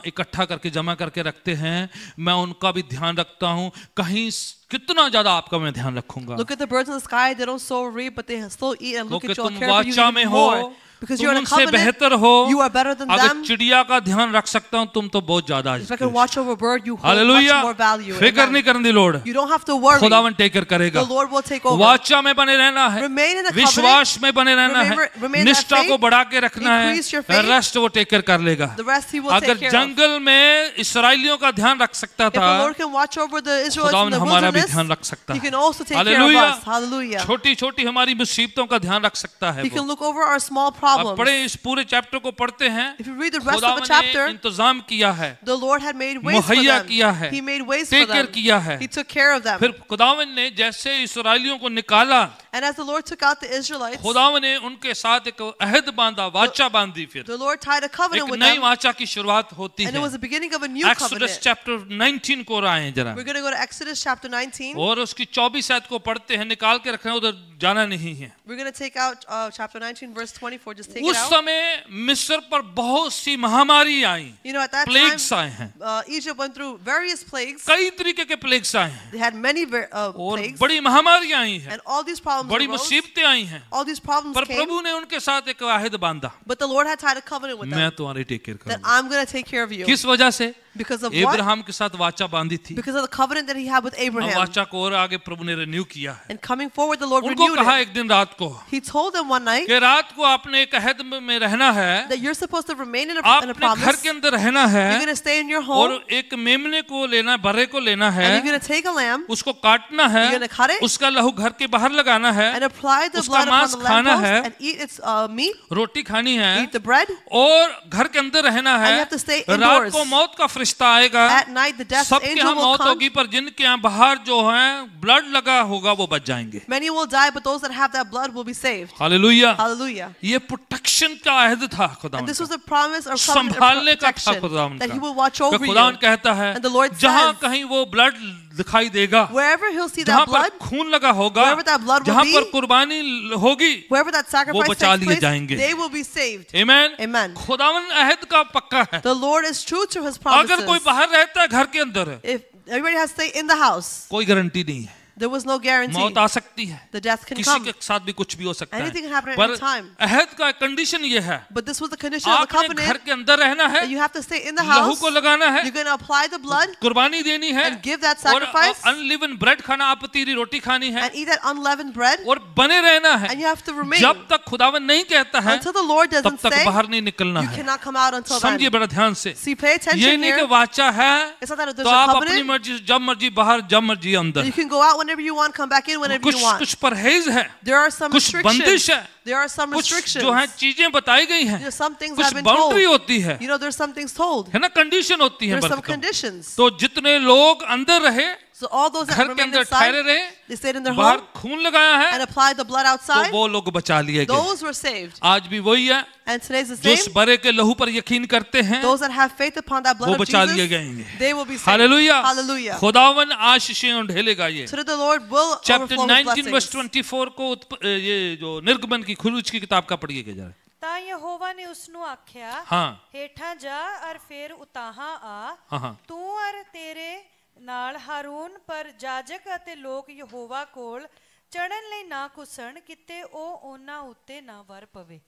इकट्ठा करके जमा करके रखते हैं, मैं उनका भी ध्यान रखता हूँ, कहीं कितना ज्यादा आपका मैं ध्यान रखूंगा। look at the birds in the sky. They don't sow or reap, but they still eat. And look क्योंकि at you, I'll तुम care for you वाचा में even हो, more. Because तुम you're in a उनसे covenant, बेहतर हो। you are better than अगर them. चिड़िया का ध्यान रख सकता हूँ, तुम तो बहुत ज्यादा। If I can watch over a bird, you hold hallelujah. much more value. फिक्र Amen. नहीं करने दी लोड़, You don't have to worry. खुदावन टेक केयर करेगा। The Lord will take over. वाचा में बने रहना है, Remain in the विश्वास में बने रहना है, Remain in that निष्ठा faith. को बढ़ा के रखना है, Increase your faith. रेस्ट वो टेक केयर कर लेगा। The rest He will अगर take care of. जंगल में इसराइलियों का ध्यान रख सकता If the था, Lord can watch over the Israelites in खुदावन the हमारा भी wilderness, ध्यान रख सकता He है। can also take care of hallelujah. us. Hallelujah. छोटी छोटी हमारी मुसीबतों का ध्यान रख सकता है He वो। can look over our small अब problems. पढ़े इस पूरे चैप्टर को पढ़ते हैं, If you read the rest of खुदावन the ने chapter, इंतजाम किया है, the Lord had made ways for मुहैया them. किया है, He made ways for take care them. किया है। He took care of them. फिर खुदावन ने जैसे इसराइलियों को निकाला, And as the Lord took out the Israelites, खुदावन ने उनके साथ एक अहद बांधा, वाचा बांधी। फिर the Lord tied a covenant एक with नई them, वाचा की शुरुआत होती and it was है। the beginning of a new exodus covenant. Chapter 19 को आए जरा, We're going to go to Exodus chapter 19. और उसकी 24 आयत को पढ़ते हैं, निकाल के रखना, उधर जाना नहीं है। We're going to take out chapter 19, verse 24. Just take it उस out. समय मिस्र पर बहुत सी महामारी आई, You know, at that plagues time, आए हैं, Egypt went through various plagues. कई तरीके के प्लेग्स आए हैं, They had many और plagues, बड़ी महामारियां आई हैं, and all these problems बड़ी arose. मुसीबतें आई हैं, All these problems पर came, प्रभु ने उनके साथ एक अहद बांधा, but the Lord had tied a covenant with मैं them तुम्हारी टेक केयर that करूंगा। I'm going to take care of you. किस वजह से? Because of what? इब्राहिम के साथ वाचा बांधी थी, Because of the covenant that he had with और Abraham. वाचा को और आगे प्रभु ने रिन्यू किया है। And coming forward, the Lord उनको renewed कहा it. एक दिन रात को He told them one night कि रात को आपने एक अहद में रहना है, that you're supposed to remain in a आपने घर promise. के अंदर रहना है, You're going to stay in your और home, एक मेमने को लेना, बर्रे को लेना and है, you're going to take a lamb उसको काटना है, You're gonna cut it, उसका लहू घर के बाहर लगाना है, and apply the उसका blood upon मांस the खाना lamppost है, and eat its meat, रोटी खानी है, eat the bread. और घर के अंदर रहना है। And you have to stay रात indoors. को मौत का फरिश्ता आएगा, At night, the death सबके angel यहाँ will मौत come. होगी, पर जिनके यहाँ बाहर जो है ब्लड लगा होगा वो बच जाएंगे। Many will die, but those that have that blood will be saved. Hallelujah. Hallelujah. ये प्रोटेक्शन का अहद था खुदावन And this was का, the promise or covenant संभालने of का था protection खुदावन that का। He will watch कि over you. खुदावन कहता है, And the Lord जहाँ says, कहीं वो ब्लड दिखाई देगा, wherever He'll see जहाँ that पर blood, खून लगा होगा, wherever that blood will जहाँ be, पर कुर्बानी होगी, wherever that sacrifice बचा takes लिए place, जाएंगे। they will be saved. आमीन। Amen. खुदावन अहद का पक्का है। The Lord is true to His अगर कोई promises. बाहर रहता है, घर के अंदर है, If everybody has to stay in the house, कोई गारंटी नहीं है, There was no guarantee. मौत आ सकती है, The death can किसी come. के साथ भी कुछ भी हो सकता Anything can है, happen at पर any time. अहद का कंडीशन ये है, But this was the condition of the आपने घर covenant. के अंदर रहना है, That you have to stay in the लहू house. को लगाना है, You're going to apply the blood कुर्बानी देनी है, and give that और sacrifice अनलिवन ब्रेड खाना, आप पतीली रोटी खानी है, and eat that unleavened bread. और बने रहना है। And you have to remain. जब तक खुदावन नहीं कहता है Until the Lord तब doesn't तक say, बाहर नहीं निकलना you है। cannot come out until समझिए then. बड़ा ध्यान से, So you pay ये attention नहीं कि here. वाचा है It's not that there's तो a आप अपनी covenant. मर्जी, जब मर्जी बाहर, जब मर्जी अंदर। You can go out whenever you want, come back in whenever कुछ you want. कुछ परहेज है, There are some कुछ बंदिश restrictions. है, There are some कुछ restrictions. जो है चीजें बताई गई हैं, You know, some things कुछ have been told. बाउंड्री होती है, You know, there's some things told. है ना, कंडीशन होती है। There's some बरकतों। conditions. तो जितने लोग अंदर रहे, So all those that घर के remained अंदर ठहरे inside, रहे, they stayed in their बाहर home खून लगाया and है, applied the blood तो outside. वो लोग बचा लिए गए। Those were saved. आज भी वही है, And today's the जो उस same. बरे के लहू पर यकीन करते हैं Those that have faith upon that वो blood of बचा लिए Jesus, गएंगे। they will be saved. Hallelujah, Hallelujah. खुदावन आशीषें ढेलेगा। ये So that the Lord will chapter overflow with 19 verse blessings. 24 को ये जो निर्गमन की खुरूज की किताब का पढ़िएगा जरा। ਤਾਂ ਯਹੋਵਾ ਨੇ ਉਸ ਨੂੰ ਆਖਿਆ हाँ ਹੇਠਾਂ ਜਾ ਅਰ ਫੇਰ ਉਤਾਹਾਂ ਆ हाँ हाँ ਤੂੰ ਅਰ ਤੇਰੇ ਨਾਲ ਹਾਰੂਨ ਪਰ ਜਾਜਕ ਅਤੇ ਲੋਕ ਯਹੋਵਾ ਕੋਲ ਚੜਨ ਲਈ ਨਾ ਘੁਸਣ ਕਿਤੇ ਉਹ ਉਹਨਾਂ ਉੱਤੇ ਨਾ ਵਰ ਪਵੇ।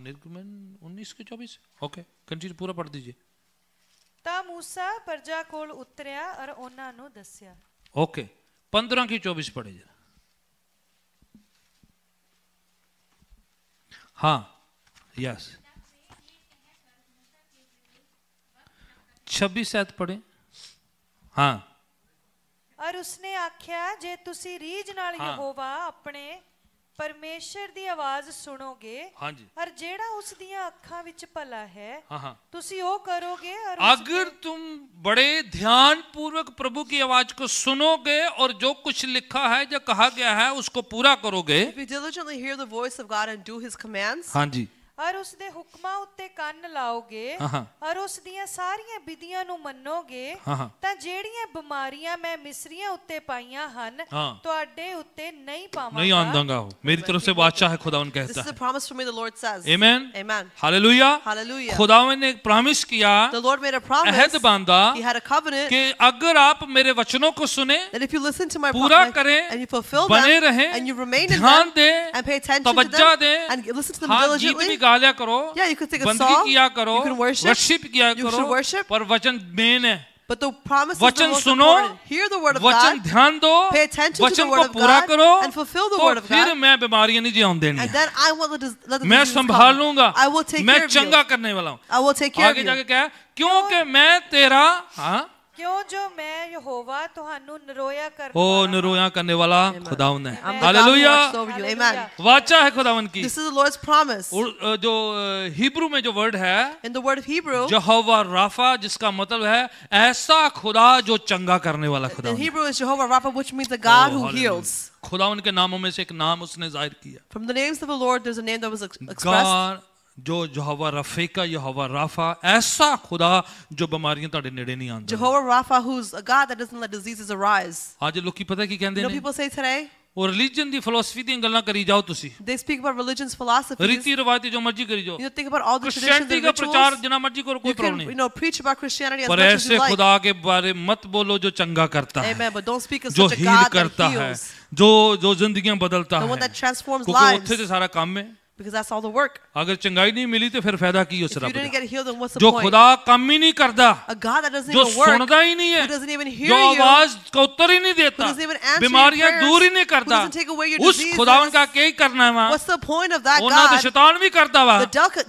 निर्गमन 19 के 24 ओके कंटिन्यू पूरा पढ़ दीजिए। ਤਾਂ मूसा प्रजा ਕੋਲ ਉਤਰਿਆ ਅਰ ਉਹਨਾਂ ਨੂੰ ਦੱਸਿਆ। ओके 15 की 24 पढ़े जरा। हाँ यस 26 शायद पढ़े। हाँ ਔਰ ਉਸਨੇ ਆਖਿਆ ਜੇ ਤੁਸੀਂ ਰੀਝ ਨਾਲ ਹਾਂ। ਯਹੋਵਾ ਆਪਣੇ ਪਰਮੇਸ਼ਰ ਦੀ ਆਵਾਜ਼ ਸੁਣੋਗੇ हाँ जी ਔਰ ਜਿਹੜਾ ਉਸ ਦੀਆਂ ਅੱਖਾਂ ਵਿੱਚ ਭਲਾ ਹੈ हाँ हाँ ਤੁਸੀਂ ਉਹ ਕਰੋਗੇ ਔਰ अगर तुम बड़े ध्यान पूर्वक प्रभु की आवाज को सुनोगे और जो कुछ लिखा है जो कहा गया है उसको पूरा करोगे। If you diligently hear the voice of God and do His commands, हाँ जी ਔਰ ਉਸ ਦੇ ਹੁਕਮਾਂ ਉੱਤੇ ਕੰਨ ਲਾਓਗੇ ਹਾਂ। ਔਰ ਉਸ ਦੀਆਂ ਸਾਰੀਆਂ ਵਿਧੀਆਂ ਨੂੰ ਮੰਨੋਗੇ ਹਾਂ। ਤਾਂ ਜਿਹੜੀਆਂ ਬਿਮਾਰੀਆਂ ਮੈਂ ਮਿਸਰੀਆਂ ਉੱਤੇ ਪਾਈਆਂ ਹਨ ਹਾਂ। ਤੁਹਾਡੇ ਉੱਤੇ ਨਹੀਂ ਪਾਵਾਂਗਾ। नहीं आंदागा हो मेरी तरफ से बादशाह है खुदावन this कहता is a है। promise from me, the Lord says. आमीन Amen. हालेलुया। Hallelujah. खुदावन ने एक प्रॉमिस किया, The Lord made a promise. अहद बांधा He had a covenant कि अगर आप मेरे वचनों को सुने, that if you listen to my पूरा promise करें, and you fulfill बने them रहें, and you remain in ध्यान them दें, and pay attention to तवज्जो them दें, and listen to them हाँ गीत भी diligently, गा लिया करो, yeah, you could sing a बंदगी song, किया करो, you can worship, वर्शिप किया you करो, should worship, पर वचन मेन है। but the promise is वचन the most सुनो, important. Hear the word of वचन God, ध्यान दो, pay attention to the वचन word को of पूरा God करो, and fulfill the तो word of फिर God, मैं बीमारियां नहीं जीवन देनी and है। then I will let the मैं diseases संभाल come. लूंगा, I will take मैं care of you. चंगा करने वाला हूँ। I will take care of आगे you. जाके क्या है, क्योंकि मैं तेरा हाँ ਕਿਉਂ ਜੋ ਮੈਂ ਯਹੋਵਾ ਤੁਹਾਨੂੰ ਨਿਰੋਇਆ ਕਰਨ ओ निरोया करने वाला खुदावन है। I'm the God who hallelujah, watches over you. Amen. वाचा है खुदावन की। This is the Lord's promise. और जो हिब्रू में जो वर्ड है In the word of Hebrew, Jehovah Rapha, जिसका मतलब है ऐसा खुदा जो चंगा करने वाला खुदा। in Hebrew is Jehovah Rapha, which means the God who heals. खुदावन के नामों में से एक नाम उसने जाहिर किया, From the names of the Lord, there's a name that was expressed. God जो यहोवा रफीका, यहोवा राफा, ऐसा खुदा जो बीमारियां ਤੁਹਾਡੇ ਨੇੜੇ ਨਹੀਂ ਆਉਂਦੀਆਂ। Jehovah Rapha, who's a God that doesn't let diseases arise. ਅੱਜ ਲੋਕੀ ਪਤਾ ਕੀ ਕਹਿੰਦੇ You know, ਨੇ, people say today, ਉਹ ਰਿਲੀਜੀਅਨ ਦੀ ਫਿਲਾਸਫੀ ਦੀਆਂ ਗੱਲਾਂ ਕਰੀ ਜਾਓ ਤੁਸੀਂ, they speak about religion's philosophies. ਰੀਤੀ ਰਿਵਾਜ ਜੋ ਮਰਜ਼ੀ ਕਰੀ ਜਾਓ, You know, think about all the traditions Christianity and का प्रचार rituals. जितना मर्जी करो, कोई You प्रॉब्लम can, नहीं, you know, preach about Christianity as पर much as ऐसे you like. खुदा के बारे मत बोलो जो चंगा करता है, Amen. But don't speak of जो such a heal God that करता है, heals. जो जिंदगियां बदलता The है, one that transforms क्योंकि lives. उत्थे से सारा काम है। Because that's all the work. अगर चंगाई नहीं मिली तो फिर फायदा की उस If you रब didn't का, get healed, then what's the जो point? खुदा काम ही नहीं करता, A God that doesn't जो even work, सुनता ही नहीं है, who doesn't even hear जो you, आवाज का उत्तर ही नहीं who देता, doesn't even answer your बीमारियां prayers, दूर ही नहीं who करता, doesn't take away your उस diseases, खुदावन का क्या ही करना है वहाँ, what's the point of that वो ना तो God? शैतान भी करता हुआ,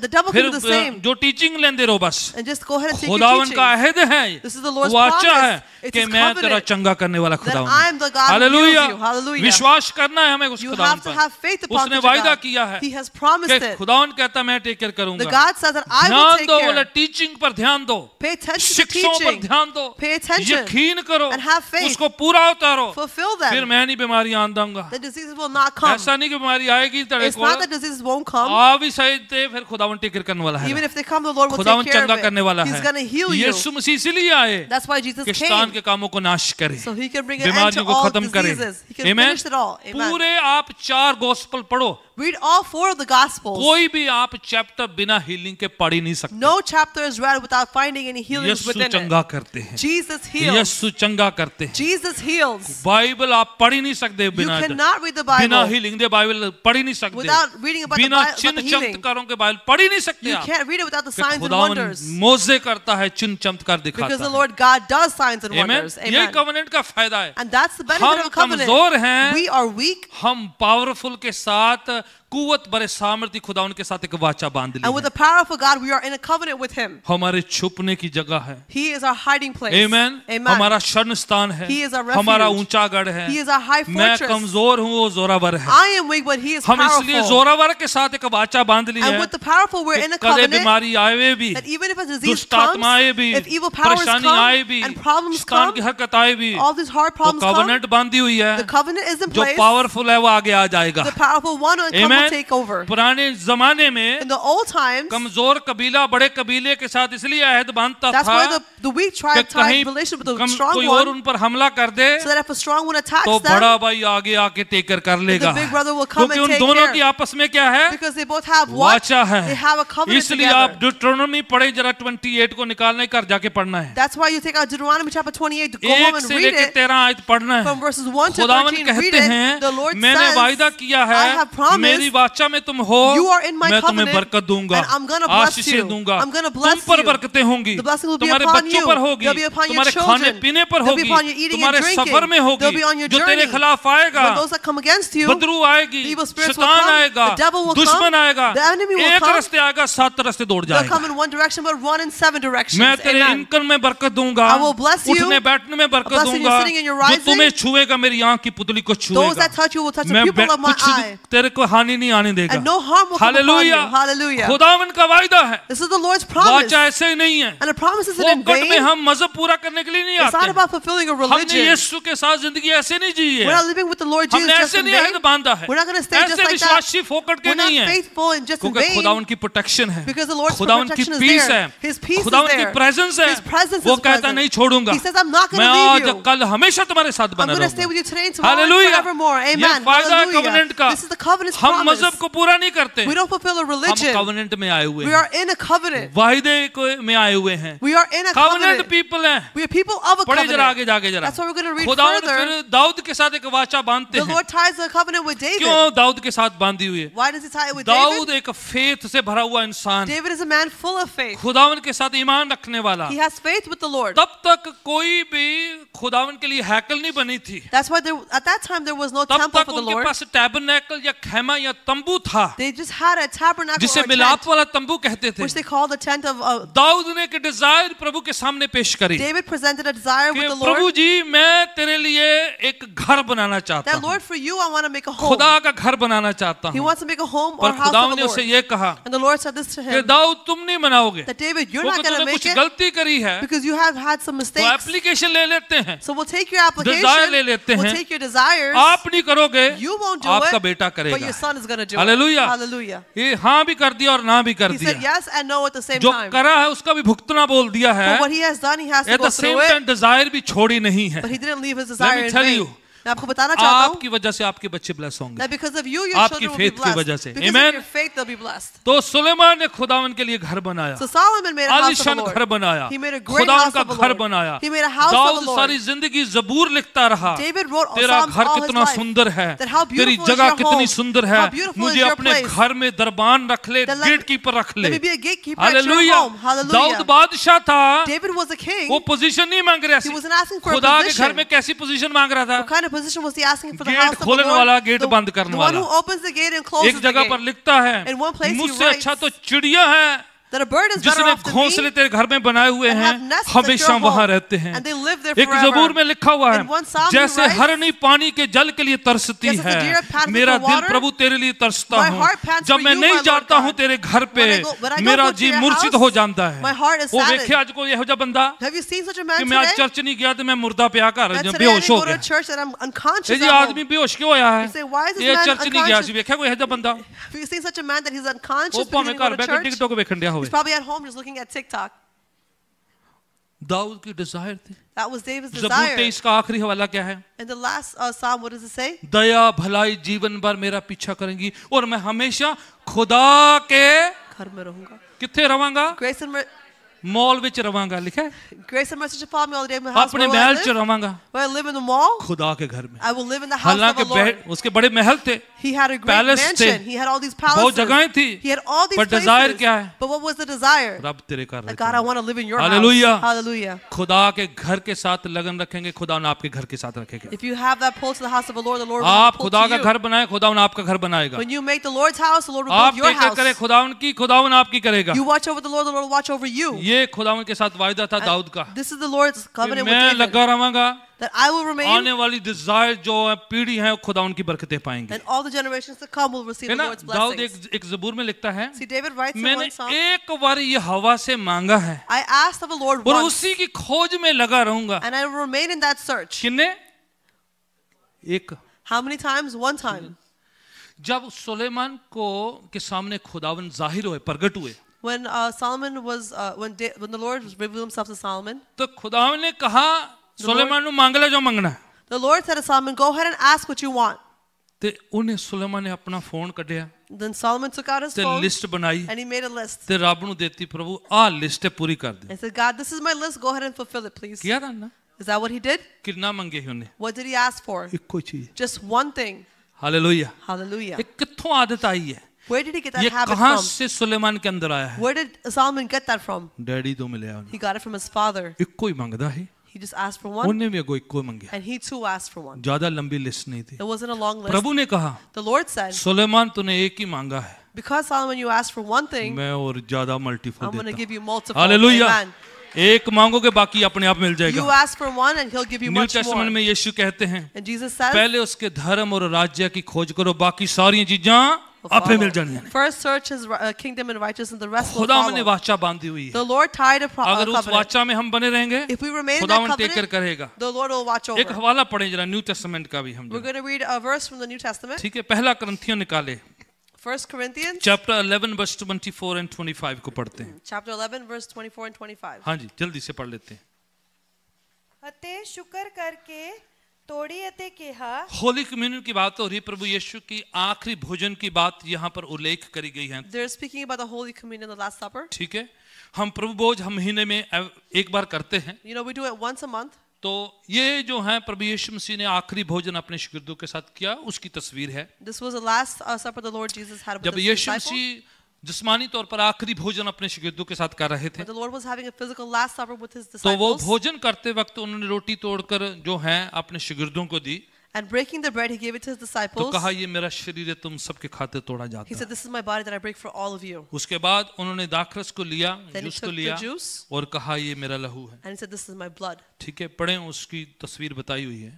The devil फिर can do the same. जो टीचिंग लेंदे रहो बस। And just go ahead and take your खुदावन का teaching. अहद है, This is the Lord's वाचा promise. है It's कि His मैं तेरा covenant चंगा करने वाला that खुदावन I am the God who hallelujah. heals you. Hallelujah. विश्वास करना है हमें उस You खुदावन have to have पर, faith upon उसने such a वायदा God. किया है He has promised कि it. खुदावन कहता मैं टेक केयर The करूंगा। God says that I will ध्यान take दो, बोले care. टीचिंग पर ध्यान दो, Pay attention to शिक्षाओं पर teaching. ध्यान दो, Pay attention. यकीन करो, And have faith. उसको पूरा उतारो, Fulfill फिर them. मैं नहीं बीमारियां आन दूंगा। The diseases will not come. ऐसा नहीं कि बीमारी आएगी तेरे It's को, not that diseases won't come. आ भी सही थे, फिर खुदावन टेक केयर करने वाला है, Even if they come, the Lord will खुदावन take care चंगा of करने वाला it. है। He's going to heal you. यीशु मसीह इसलिए आए That's why Jesus कि शैतान came. के कामों को नाश करे, So He can bring an end बीमारियों to को all खत्म करे। diseases. He can Amen? finish it all. Amen. पूरे आप 4 गॉस्पेल पढ़ो, Read all 4 of the Gospels. कोई भी आप चैप्टर बिना हीलिंग के पढ़ ही नहीं सकते। No chapter is read without finding any healings Yeshu within चंगा it. करते हैं, Jesus heals. यीशु चंगा करते हैं। Jesus heals. बाइबल आप पढ़ ही नहीं सकते You बिना cannot read the बिना Bible हीलिंग दे बाइबल पढ़ ही नहीं सकते, without reading about the बिना Bible, चिन्ह about the healing. चमत्कारों के बाइबल पढ़ ही नहीं सकते You आप। can't read it without the कि signs and खुदावन wonders. मोजे करता है, चिन्ह चमत्कार Because दिखाता the है। Lord God does signs and Amen? wonders. यही Amen. कवेनेंट का फायदा है। And that's the benefit हम of a covenant. कमजोर हैं, We are weak, हम पावरफुल के साथ कुवत बड़े सामर्थ्य खुदावन के साथ एक वाचा बांध ली and with है। the power of God, we are in a covenant with Him. हमारे छुपने की जगह है। He is our hiding place. Amen? Amen. हमारा शरण स्थान है, He is our refuge. हमारा ऊंचा गढ़ है। He is our high मैं fortress. कमजोर हूँ, वो जोरावर है। I am weak, but He is हम इसलिए powerful. जोरावर के साथ एक वाचा बांध ली And है with the powerful, we're in a कि कदे covenant बीमारी आए भी, that even if a disease दुष्ट comes, आत्माएं भी, if evil powers परेशानी आए come भी, and problems शैतान come, की हरकत आए भी, all these hard तो problems come, कवेनेंट बांधी हुई है। the covenant is in जो place. पावरफुल है वो आगे आ जाएगा। The powerful one will come Amen? and take over. पुराने जमाने में In the old times, कमजोर कबीला बड़े कबीले के साथ इसलिए अहद बांधता that's था why the weak कि tribe कहीं tied relationship with the कोई strong और one, उन पर हमला कर दे so that if a strong one attacks तो them, बड़ा भाई आगे आके टेकर कर लेगा, big brother will come क्योंकि and उन take दोनों care. की आपस में क्या है? because they both have what? वाचा है। They have a covenant इसलिए आप together. ड्यूटरोनोमी पढ़े जरा 28 को निकालना है, घर जाके पढ़ना है। That's why you take out Deuteronomy chapter 28 to go home 1 and से read लेके it 13 आयत पढ़ना है। from verses 1 to खुदावन 13. Read कहते it. हैं, The Lord मैंने says, वायदा किया I है, have promised, मेरी वाचा में तुम हो, you are in my मैं तुम्हें covenant, बरकत दूंगा, and I'm gonna bless आशीषें you. दूंगा, I'm gonna तुम bless पर you. बरकतें होंगी, The blessing will be तुम्हारे upon बच्चों you. पर होगी, They'll be upon your तुम्हारे खाने children. पीने पर They'll be होगी, upon your eating तुम्हारे and drinking. सफर में होगी, They'll be on your जो तेरे journey. खिलाफ आएगा, When those that come against you, Badru आएगी, the evil spirits will शैतान come, आएगा, the devil will दुश्मन come, आएगा, the enemy will एक come, रास्ते आएगा, 7 रास्ते दौड़ they'll जाएगा। come in one direction but run in 7 directions. मैं तेरे Amen. इनकम में बरकत दूंगा, I will bless you. उठने बैठने में बरकत Blessing you दूंगा, sitting and you're जो rising. तुम्हें छुएगा मेरी आंख की पुतली को Those छुएगा, that touch you will touch the मैं pupil of my कुछ eye. तेरे को हानि नहीं आने देगा। And no harm will come upon you. Hallelujah, Hallelujah. खुदावन का वायदा है, This is the Lord's promise. वाचा ऐसे ही नहीं है। And the promise isn't वो in कट में vain. हम मजहब पूरा करने के लिए नहीं It's not आते, about fulfilling a हमने religion. यीशु के साथ जिंदगी ऐसे नहीं जी We're है, not living with the Lord Jesus हमने just ऐसे in नहीं vain. अहद बांधा है, We're not going to stay just ऐसे like that. विश्वासी फोकट के We're not नहीं है, faithful and just in क्योंकि vain. खुदावन की प्रोटेक्शन है, Because the Lord's खुदावन की protection is पीस there. है, His peace is खुदावन की there. प्रेजेंस है, His presence वो is कहता present. नहीं छोड़ूंगा, He says, I'm not going मैं to leave आज you. कल हमेशा तुम्हारे साथ I'm बना going to stay रहूंगा। with you today and tomorrow and hallelujah, forevermore. ये Amen. फायदा है Hallelujah. कवेनेंट का। This is the covenant's हम promise. मजहब को पूरा नहीं करते, We don't fulfill a हम religion. कवेनेंट में आए हुए We हैं, are in a covenant. वायदे में आए हुए हैं, We are in a covenant covenant. People हैं। We are people of a पढ़े जरा आगे covenant. जाके जरा, That's why we're going to read खुदावन further. फिर दाऊद के साथ एक वाचा बांधते The हैं। Lord ties the covenant with David. क्यों दाऊद के साथ बांधी हुई है? Why does he tie it with दाऊद David? एक फेथ से भरा हुआ इंसान, David is a man full of faith. खुदावन के साथ ईमान रखने वाला। He has faith with the Lord. तब तक कोई भी खुदावन के लिए हैकल नहीं बनी थी, That's why at that time there was no तब temple तक for the उनके Lord. पास टैबरनेकल या खैमा या तंबू था, They just had a tabernacle जिसे or a मिलाप tent, वाला तंबू कहते थे। which they called the tent of Dawood ने एक डिजायर प्रभु के सामने पेश करी David presented a desire कि with the प्रभु Lord. जी मैं तेरे लिए एक घर बनाना चाहता That हूँ, Lord, for you I want to make a home. खुदा का घर बनाना चाहता He हूँ। wants to make a home or पर house खुदा of ने the उसे Lord. ये कहा And the Lord said this to कि him, दाऊद तुम नहीं बनाओगे, that David, you're क्योंकि not going to तूने make कुछ it गलती करी है, because you have had some तो mistakes. एप्लीकेशन ले लेते हैं, So we'll take your application, Desire ले लेते we'll हैं। take your desires, आप नहीं करोगे, you won't do आपका it, बेटा but your करेगा। son is going to do hallelujah. it. Hallelujah. ये हाँ भी कर दिया और ना भी कर He said दिया, yes and no at the same जो time. करा है उसका भी भुगतना बोल दिया है, For what he has done, he has to at go the same through time it, desire भी छोड़ी नहीं है। but he didn't leave his Let desire me in tell vain. you, मैं आपको बताना चाहता हूँ आपकी वजह से आपके बच्चे ब्लेस होंगे, that because of you, your आपकी children will be faith की वजह blessed. से। Because Amen? of your faith, they'll be blessed. तो सुलेमान ने खुदावन के लिए घर बनाया, So Solomon made a house of the आलीशान घर Lord. बनाया, He made a great खुदावन house का of the घर Lord. बनाया। He made a house of Dawood the Lord. सारी जिंदगी जबूर लिखता रहा, David wrote तेरा Psalms घर all his कितना life. सुंदर है, That how तेरी beautiful is जगह your कितनी home. सुंदर है, How beautiful मुझे is your अपने place. घर में दरबान रख ले, That let- गेट कीपर रख Let me ले। be a gatekeeper at your hallelujah. home. Hallelujah. दाऊद बादशाह था, David was a king. वो पोजीशन नहीं मांग रहा He था, wasn't asking for a खुदा के घर position. में कैसी पोजीशन मांग रहा था? What kind of position was he asking for the gate house of the खोलने Lord? वाला, गेट बंद The करने one वाला। who opens the gate and closes एक the जगह पर gate. लिखता है, In one place he मुझसे writes अच्छा तो चिड़िया है that a bird is better जिसने off than घोंसले me तेरे घर में बनाए हुए and हैं, have nests at हमेशा your वहां home. रहते हैं। And they live there एक forever. जबूर में लिखा हुआ है, In one psalm he जैसे writes, हरनी पानी के जल के लिए तरसती Just as the है, deer pants मेरा for दिल water, प्रभु तेरे लिए तरसता my हूँ। heart pants जब for मैं you, नहीं my Lord जाता हूँ God. तेरे घर पे, When I मेरा go to जी your मूर्छित house, हो जाता है। my heart is वो saddened. देखे आज कोई यहो बंदा Have you seen such a कि man मैं आज today? चर्च नहीं गया तो मैं मुर्दा पे आकर That today I बेहोश didn't हो go to गया। church and I'm ये unconscious जी at आदमी home. बेहोश क्यों होया है? You say, why is this ये man चर्च नहीं गया unconscious? सी, वेख्या कोई यहो बंदा, Have you seen such a man that he's वो unconscious because भाਵੇਂ he घर didn't go बैठ to के church? टिकटॉक वेखण दिया होवे। He's probably at home just looking at TikTok. Dawood की डिजायर थी। That was David's ज़बूर desire. 23 का आखिरी हवाला क्या है? In the last psalm, what does it say? दया भलाई जीवन भर मेरा पीछा करेंगी और मैं हमेशा खुदा के घर में रहूंगा. किथे रवांगा? Grace and मॉल विच रवांगा लिखा है। Grace and mercy shall follow me all the day of my house. अपने Where will I महल च live? रवांगा, Will I live in the mall? खुदा के घर में। I will live in the house of हालांकि the Lord. उसके बड़े महल थे, He had a great Palace mansion. थे, He had all these बहुत palaces. जगहें थी, He had all these पर desire places. क्या है? But what was the desire? रब तेरे कर Like, God, I want to live in your Hallelujah. house. Hallelujah. खुदा के घर के साथ लगन रखेंगे, खुदा ने आपके घर के साथ रखेगा। If you have that pull to the house of the Lord will आप pull खुदा to का you. घर बनाए, खुदा ने आपका घर बनाएगा। When you make the Lord's house, the Lord will आप build your टेक करे, house. खुदा आपकी करेगा। You watch over the Lord will watch over you. ये खुदा के साथ वायदा था दाऊद का, This is the Lord's covenant with मैं David. लगा रवांगा, That I will remain, आने वाली डिजायर जो है पीढ़ी है, खुदा उनकी बरकतें पाएंगे। and all the generations to come will receive है the ना? Lord's Dawood blessings. एक ज़बूर में लिखता है, See, David writes in मैंने one psalm, एक बार ये हवा से मांगा है I asked of the Lord और once, उसी की खोज में लगा रहूंगा। and I will remain in that search. किन्ने? एक। How many times? One time. जब सुलेमान को के सामने खुदावन जाहिर हुए, प्रगट हुए, When Solomon was, when the Lord revealed himself to Solomon, तो खुदावन ने कहा सुलेमान नु मांग ले जो मांगना है। the Lord said to Solomon, go ahead and ask what you want. ते उन्हें सुलेमान ने अपना फोन कढ़िया, Then Solomon took out his ते phone लिस्ट बनाई, and he made a list. ते रब नु देती, प्रभु आ लिस्ट पूरी कर दे। And said, God, this is my list. Go ahead and fulfill it, please. किया था ना? Is that what he did? कितना मांगे ही उन्हें? What did he ask for? इक्को चीज। Just one thing. Hallelujah. Hallelujah. ये कित्थों आदत आई है? Where did he get that ये habit कहां from? से सुलेमान के अंदर आया है? Where did Solomon get that from? Daddy तो मिले उन्हें, He got it from his father. इक्को ही मांगदा है, He just asked for one, उन्हें भी एगो इक्को मांगे, and he too asked for one. ज्यादा लंबी लिस्ट नहीं थी। It wasn't a long list. प्रभु ने कहा, The Lord said, सुलेमान तूने एक ही मांगा है, because Solomon, you asked for one thing, मैं और ज्यादा मल्टीपल I'm going to देता give हूं। you multiple. हालेलुया। Amen. एक मांगोगे बाकी अपने आप मिल You जाएगा। ask for one, and He'll give you new much more. Testament में यीशु कहते हैं, And Jesus says, पहले उसके धर्म और राज्य की खोज करो, बाकी सारी चीजें आपे मिल जानी हैं। first search His kingdom and righteousness, and the rest will खुदा ने follow. वाचा बांधी हुई है, The Lord tied a अगर उस covenant. वाचा में हम बने रहेंगे, If we remain in खुदावन that टेक केयर covenant, करेगा। the Lord will watch एक over. हवाला पढ़े जरा न्यू टेस्टामेंट का भी हम We're जरा। going to read a verse from the New Testament. ठीक है, पहला करंथियों निकाले, 1 Corinthians चैप्टर 11 वर्स 24 and 25 को पढ़ते हैं। chapter 11, verse 24 and 25. हाँ जी, जल्दी से पढ़ लेते हैं। ਅਤੇ ਸ਼ੁਕਰ ਕਰਕੇ ਤੋੜੀ ਅਤੇ ਕਿਹਾ होली कम्युनियन की बात हो रही है, प्रभु यीशु की आखिरी भोजन की बात यहाँ पर उल्लेख करी गई है। They're speaking about the Holy Communion, the Last Supper. ठीक है, हम प्रभु भोज हम महीने में एक बार करते हैं। You know, we do it once a month. तो ये जो है प्रभु यीशु मसीह ने आखिरी भोजन अपने शिगिर्दों के साथ किया, उसकी तस्वीर है। This was the last supper the Lord Jesus had with जब his यीशु disciples. मसीह जिस्मानी तौर पर आखिरी भोजन अपने शिगिर्दों के साथ कर रहे थे, But the Lord was having a physical Last Supper with his तो वो disciples. भोजन करते वक्त उन्होंने रोटी तोड़कर जो है अपने शिगिर्दों को दी, And breaking the bread, he gave it to his तो disciples. कहा ये मेरा शरीर है, तुम सबके खाते तोड़ा जाता He said, है। this is my body that I break for all of you. उसके बाद उन्होंने दाखरस को लिया, Then he जूस took को the लिया juice. और कहा ये मेरा लहू है। And he said, this is my blood. ठीक है, पढ़ें, उसकी तस्वीर बताई हुई है।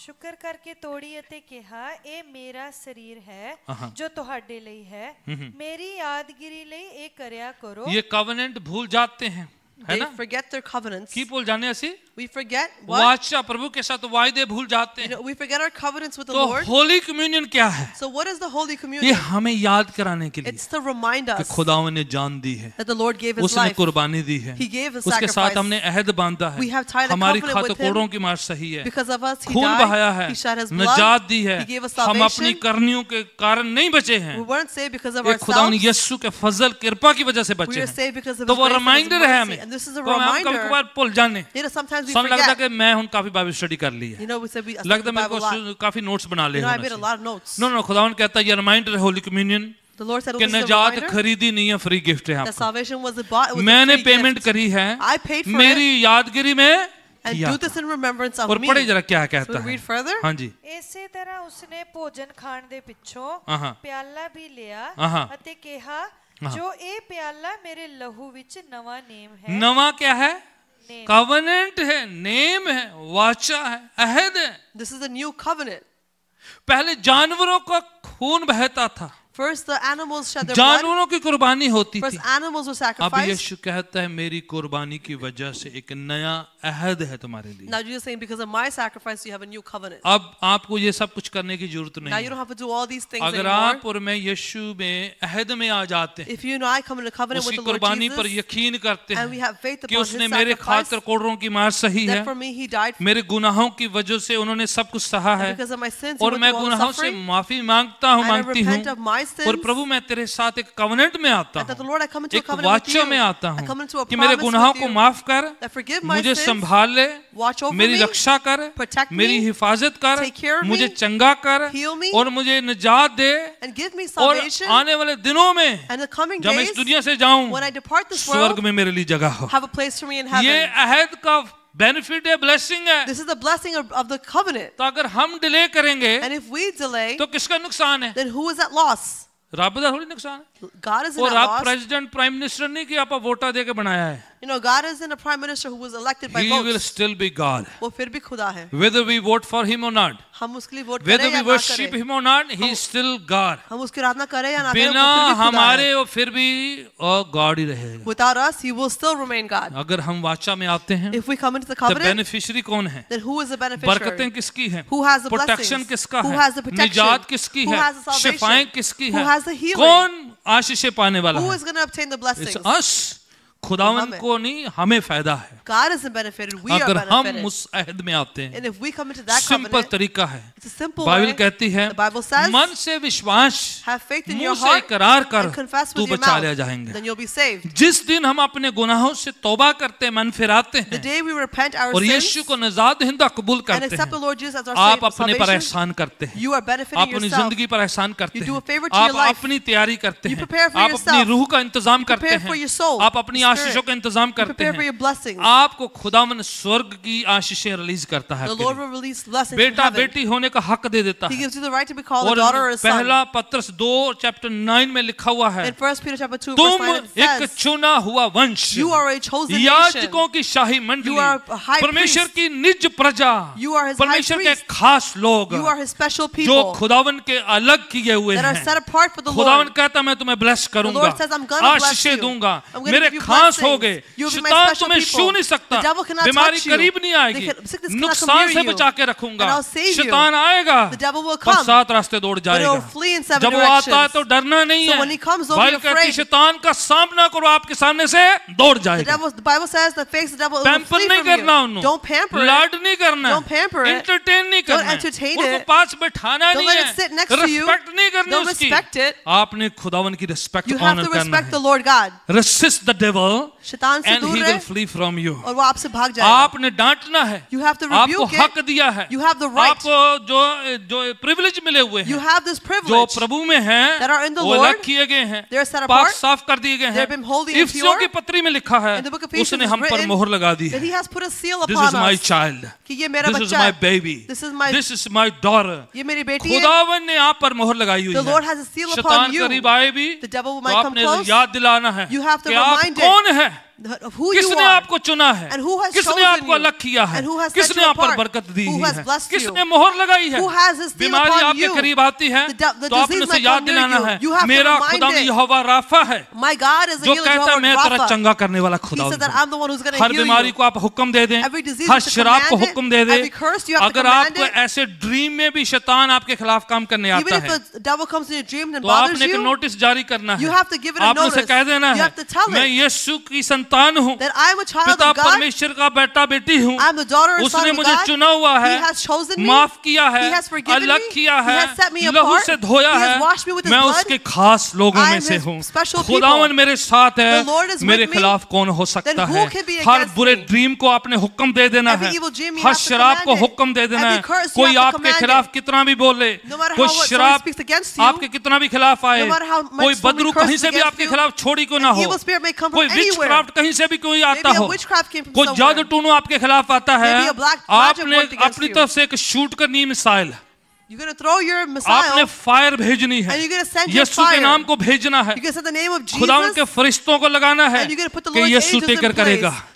ਸ਼ੁਕਰ ਕਰਕੇ ਤੋੜੀ ਅਤੇ ਕਿਹਾ ਇਹ ਮੇਰਾ ਸਰੀਰ ਹੈ हाँ। ਜੋ ਤੁਹਾਡੇ ਲਈ ਹੈ ਮੇਰੀ ਯਾਦਗਿਰੀ ਲਈ ਇਹ ਕਰਿਆ ਕਰੋ ये कवेनेंट भूल जाते हैं, है They ना? forget their covenants. की भूल जाने ऐसी We forget what? वाचा प्रभु के साथ वायदे भूल जाते You हैं। know, we forget our covenants with the तो Lord. होली कम्युनियन क्या है? So what is the Holy ये Communion? हमें याद कराने के लिए It's to remind कि us खुदावन ने जान दी है, that the Lord gave his उसने life. कुर्बानी दी है, He gave his उसके साथ sacrifice. हमने अहद बांधा है, We have tied a हमारी covenant with खातों him. की मार सही है, Because of us, he खून died. बहाया है, He shed his blood. नजात दी है, He gave us हम अपनी salvation. करनियों के कारण नहीं बचे हैं, We weren't saved because of ये खुदावन ourselves. यीशु के फजल कृपा की वजह से We बचे are हैं। saved because of तो his वो grace and his रिमाइंडर है mercy. हमें, And this is a तो हम कभी reminder. कभार भूल जाने, You know, sometimes we सब लगता forget. कि मैं हूं काफी बाइबल स्टडी कर ली है, You know, we said we studied लगता the मेरे Bible a lot. को काफी नोट्स बना ले You know, I होने made a से। lot of notes. नो खुदावन कहता है ये रिमाइंडर है holy communion The Lord said, oh, कि this is a नजात reminder खरीदी नहीं है, फ्री गिफ्ट है that आपको। salvation was bought. It was a मैंने free पेमेंट gift. करी है, I paid for मेरी यादगिरी में And किया। do this in remembrance of और me. पढ़े जरा क्या So कहता we है। read further. हाँ जी, ਇਸੇ ਤਰ੍ਹਾਂ ਉਸਨੇ ਭੋਜਨ ਖਾਣ ਦੇ ਪਿੱਛੋਂ ਆਹਾਂ। ਪਿਆਲਾ ਵੀ ਲਿਆ ਆਹਾਂ। ਅਤੇ ਕਿਹਾ ਆਹਾਂ। ਜੋ ਇਹ ਪਿਆਲਾ ਮੇਰੇ ਲਹੂ ਵਿੱਚ ਨਵਾਂ ਨੇਮ ਹੈ नवा क्या है? नेम। कवेनेंट है, नेम है, वाचा है, अहद है। This is a new covenant. पहले जानवरों का खून बहता था, First, the animals shed their blood. जानवरों की कुर्बानी होती थी। First, animals were अब sacrificed. यीशु कहता है मेरी कुर्बानी की वजह से एक नया अहद है तुम्हारे लिए। Now Jesus is saying, because of my sacrifice, you have a new covenant. अब आपको ये सब कुछ करने की जरूरत Now नहीं you don't है। have to do all these things अगर anymore. आप और मैं यीशु में अहद में आ जाते हैं, If you and I come into covenant with उसकी the Lord कुर्बानी पर Jesus, यकीन करते and we हैं have faith कि upon His उसने मेरे sacrifice, खातिर करोड़ों की मार सही है, that for me He died, मेरे गुनाहों की वजह से उन्होंने सब कुछ सहा है, and because of my sins He और went मैं through all the गुनाहों से suffering, माफी मांगता हूँ, and I मांगती repent of हूँ, my और sins, प्रभु मैं तेरे साथ एक कवनेंट में आता and that the हूँ, Lord, I come into a एक covenant with वाचा you. में आता I come हूँ into a कि मेरे promise गुनाहों with को you, माफ कर, that forgive my मुझे sins, संभाल ले, watch over मेरी me, रक्षा कर, protect मेरी me, हिफाजत कर, take care of मुझे me, चंगा कर, heal me, और मुझे निजात दे, and give me और salvation. आने वाले दिनों में And the coming जब मैं इस days, दुनिया से जाऊं, when I depart this स्वर्ग world, में मेरे लिए जगह हो। have a place for me in ये heaven. अहद का बेनिफिट है, ब्लेसिंग है। This is the blessing of the covenant. तो अगर हम डिले करेंगे And if we delay, तो किसका नुकसान है? then who is at loss? रब का थोड़ी नुकसान है। God is in और at आप loss. प्रेसिडेंट प्राइम मिनिस्टर नहीं कि आप वोटा दे के बनाया है। You know, God isn't a prime minister who was elected by He will votes. still be God, वो फिर भी खुदा है. whether we vote for him or not, हम उसके लिए वोट whether करें we या ना worship करें, him or not, he is still God. हम उसकी आराधना करें या ना करें, वो बिना फिर भी खुदा हमारे है. वो फिर भी गॉड ही रहेगा। Without us, He will still remain God. अगर हम वाचा में आते हैं, If we come into the तो covenant, बेनिफिशियरी कौन है? then who is the beneficiary? बरकतें किसकी हैं? Who has the protection blessings? किसका Who है? has the protection? निजात किसकी Who है? has the salvation? शिफाएं किसकी Who है? has the healing? कौन आशीषें पाने वाला Who है? is going to obtain the blessings? It's us. खुदावन हमें। को नहीं, हमें फायदा है God isn't benefited, we are अगर हम benefited. उस अहद में आते हैं। And if we come into that simple covenant, तरीका है। it's a simple Bible way. कहती है The Bible says, मन से विश्वास, have faith in मुंह your से heart इकरार कर, and confess तू with your बचा लिया mouth, जाएंगे। then you'll be saved. जिस दिन हम अपने गुनाहों से तौबा करते हैं, मन फिराते The हैं day we repent our और sins यीशु को नजात दहिंदा कबूल and करते accept the हैं, Lord Jesus as our आप अपने पर salvation, एहसान करते हैं, you are benefiting आप अपनी yourself. जिंदगी पर एहसान करते You do a हैं, favor to आप your life. अपनी तैयारी करते You हैं, prepare for आप अपनी yourself. रूह का इंतजाम करते prepare for हैं, your soul, आप अपनी your spirit. आशीषों का इंतजाम You करते prepare for your हैं, blessings. आपको खुदावन स्वर्ग की आशीषें रिलीज करता है The आपके Lord लिए। will release blessings from बेटा heaven. बेटी होने का हक दे देता He है। gives you the right to be called a और daughter or a son. पहला पत्रस 2 चैप्टर 9 में लिखा हुआ है, In 1 Peter chapter 2 verse तुम 9 it एक says, चुना हुआ वंश, you are a chosen nation. याजकों की शाही मंडली, You are a high परमेश्वर priest. की निज प्रजा, You are his high परमेश्वर के priest. खास लोग, You are his special जो people खुदावन के अलग किए हुए that are हैं। set apart for the खुदावन Lord. कहता मैं तुम्हें ब्लेस करूंगा, Lord says, I'm gonna bless आशीषें you. दूंगा, I'm gonna मेरे give you खास blessings. होगे, You'll be my शैतान special तुम्हें people. छू नहीं सकता, The devil cannot बीमारी touch you. करीब नहीं आएगी, Sickness cannot come नुकसान near से you. बचा के रखूंगा, And I'll save you. शैतान आएगा The devil will पर come, 7 रास्ते दौड़ but जाएगा। he'll flee in 7 जब वो आता है directions. तो डरना नहीं So है, when he comes, don't Bible be कहती है afraid. शैतान का सामना करो, आपके सामने से दौड़ The जाएगा। Bible says that face the devil will pamper flee नहीं from करना you. उन्हें, Don't pamper it. लाड नहीं करना, Don't pamper it. एंटरटेन नहीं Don't करना, entertain उनको it. पास बैठाना Don't नहीं let है, it sit next to you. Respect नहीं करनी Don't उसकी। respect it. आपने खुदावन की respect You have honour to करना respect the है। Lord God. Resist the devil शैतान से and दूर he रहे will flee from you। और वो आपसे भाग जाएगा. आपने डांटना है, You have to आपको rebuke हक it. दिया है, You have the right. आपको जो प्रिविलेज मिले हुए You हैं, have this जो privilege. प्रभु में हैं, that are in the वो Lord, अलग किए गए हैं, they are set पाक apart. साफ कर दिए गए They have been holy हैं। and इफिसियों pure. की पत्री में लिखा है, In the book of Ephesians उसने is हम पर written मोहर लगा दी that है। he has put a seal This upon is my us. child, कि ये मेरा this is बच्चा my है. baby, This is my this is my daughter। ये मेरी बेटी है. खुदावन ने आप पर मोहर लगाई हुई The Lord है। has a seal upon शैतान you. करीब आए भी The devil तो might come आपने close. याद दिलाना है You have to कि आप remind it. कौन है, Of who you किसने are. आपको चुना है, And who has किसने chosen आपको you. अलग किया है, And who has set किसने you आप पर apart. बरकत दी Who has है, blessed किसने you. मोहर लगाई है। Who has his seal बीमारी upon आपके you. करीब आती है The तो आपने disease उसे might याद come near दिलाना you. है, You have to मेरा remind खुदा it. यहोवा राफा है, My God is a जो healer, कहता है Jehovah मैं तेरा Rapha. चंगा करने वाला He खुदा said that हूं। I'm the one who's going to her heal बीमारी you. को आप हुक्म दे दें, Every disease her you have to शराब को command it. हुक्म दे दें। Every curse you have to अगर command आपको it. ऐसे ड्रीम में भी शैतान आपके खिलाफ काम करने Even आता if है the devil comes in your dream and तो bothers आपने एक you, नोटिस जारी करना है, you have to give it a आपने उसे notice. कह देना You है have to tell मैं it यीशु की संतान हूँ, that I am a child पिता of God. परमेश्वर का बेटा बेटी हूँ, I'm the daughter and son उसने of मुझे God. चुना हुआ है, He has chosen me. माफ किया है, He has forgiven अलग me. किया He है, has set me लहू apart. से धोया He has है, washed me with his मैं blood. उसके खास लोगों I में am से his हूँ। special खुदावन people. मेरे साथ है, The Lord is मेरे with me. खिलाफ कौन हो सकता Then who है। can be हर against बुरे me? ड्रीम को आपने हुक्म दे देना Every है, evil dream you her have to शराब को command it. हुक्म दे देना है। Every curse you कोई have to आपके command खिलाफ it. कितना भी बोले, No matter कोई how what शराब someone speaks against you, आपके कितना भी खिलाफ आए, no matter how much कोई so many बदरू curses कहीं से भी against आपके you, खिलाफ छोड़ी को ना an हो, evil spirit may come कोई from anywhere. विचक्राफ्ट कहीं से भी कोई आता Maybe a हो, witchcraft came from कोई somewhere. जादू टूनू आपके खिलाफ आता है, Maybe a black magic आपने worked against अपनी you. तरफ से एक शूट करनी missile, You're going to throw your आपने missile. फायर भेजनी है, And you're going to send your यीशु के fire. नाम को भेजना है, You're going to send the name of खुदावन के Jesus. फरिश्तों को लगाना है And you're going to put the कि Lord's यीशु angels in टेकर place. करेगा।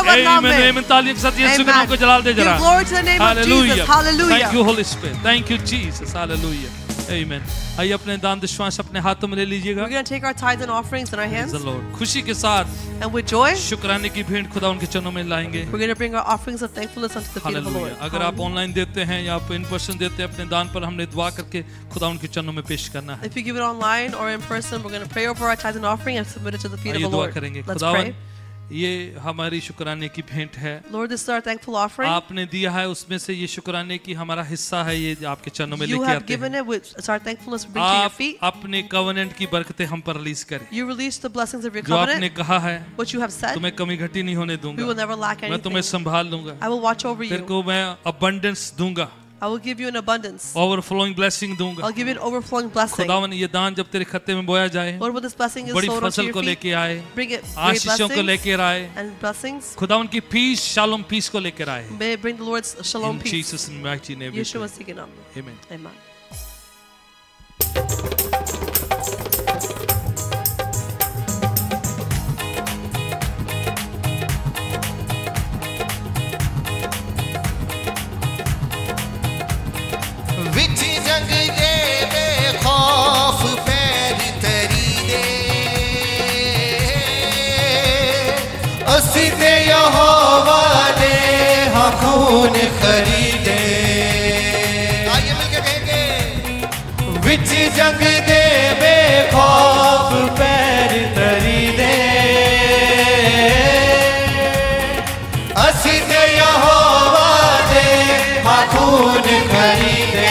Amen. आमीन तालियों के साथ यीशु के नाम को जलाल दे जरा Give glory to the name of Jesus. Hallelujah. Hallelujah. Thank you Holy Spirit. Thank you Jesus. Hallelujah. आमीन। आइए अपने दान दशमांश अपने हाथों में ले लीजिएगा। We're going to take our tithes and offerings in our hands. Praise the Lord। खुशी के साथ And with joy, शुक्राने की भेंट खुदा उनके चरणों में लाएंगे। we're going to bring our offerings of thankfulness unto the feet of the Lord. Hallelujah. अगर आप ऑनलाइन देते हैं या आप इन पर्सन देते हैं, अपने दान पर हमने दुआ करके खुदा उनके चरणों में पेश करना है। If you give it online or in person, we're going to pray over our tithes and offering and submit it to the feet of आइए the दुआ Lord. करेंगे। Let's खुदावन pray. ये हमारी शुक्राने की भेंट है। Lord, this is our thankful offering. आपने दिया है, उसमें से ये शुक्राने की हमारा हिस्सा है, ये आपके चरणों में You लेके have आते हैं। given it, which is our thankfulness we bring to your आप feet. अपने कवेनेंट की बरकतें हम पर रिलीज करें। You release the blessings of your जो आपने covenant, कहा है, what you have said. तुम्हें कमी घटी नहीं होने We will दूंगा, never lack मैं तुम्हें anything. संभाल लूंगा, I will watch over तेरे you. को मैं अबंडेंस दूंगा, I will give you an abundance. Overflowing blessing दूंगा। I'll give you an overflowing blessing. खुदावन ये दान जब तेरे खत्ते में बोया जाए, Lord, when this blessing is बड़ी sown onto फसल your को feet, लेके आए, bring it great आशीषों को blessings लेकर आए, and blessings. खुदावन की पीस शालोम पीस को लेकर आए। May it bring the Lord's shalom In peace. Jesus' mighty name we Yeshua pray. Masihi name. Amen. Amen. विच जंग दे बेखौफ पैर तरी दे असी ते यहोवा दे हाँ खून खरीदे। आइए मिलके कहेंगे विच जंग दे बेखौफ पैर तरी दे असी ते यहोवा दे हाँ खून खरीदे।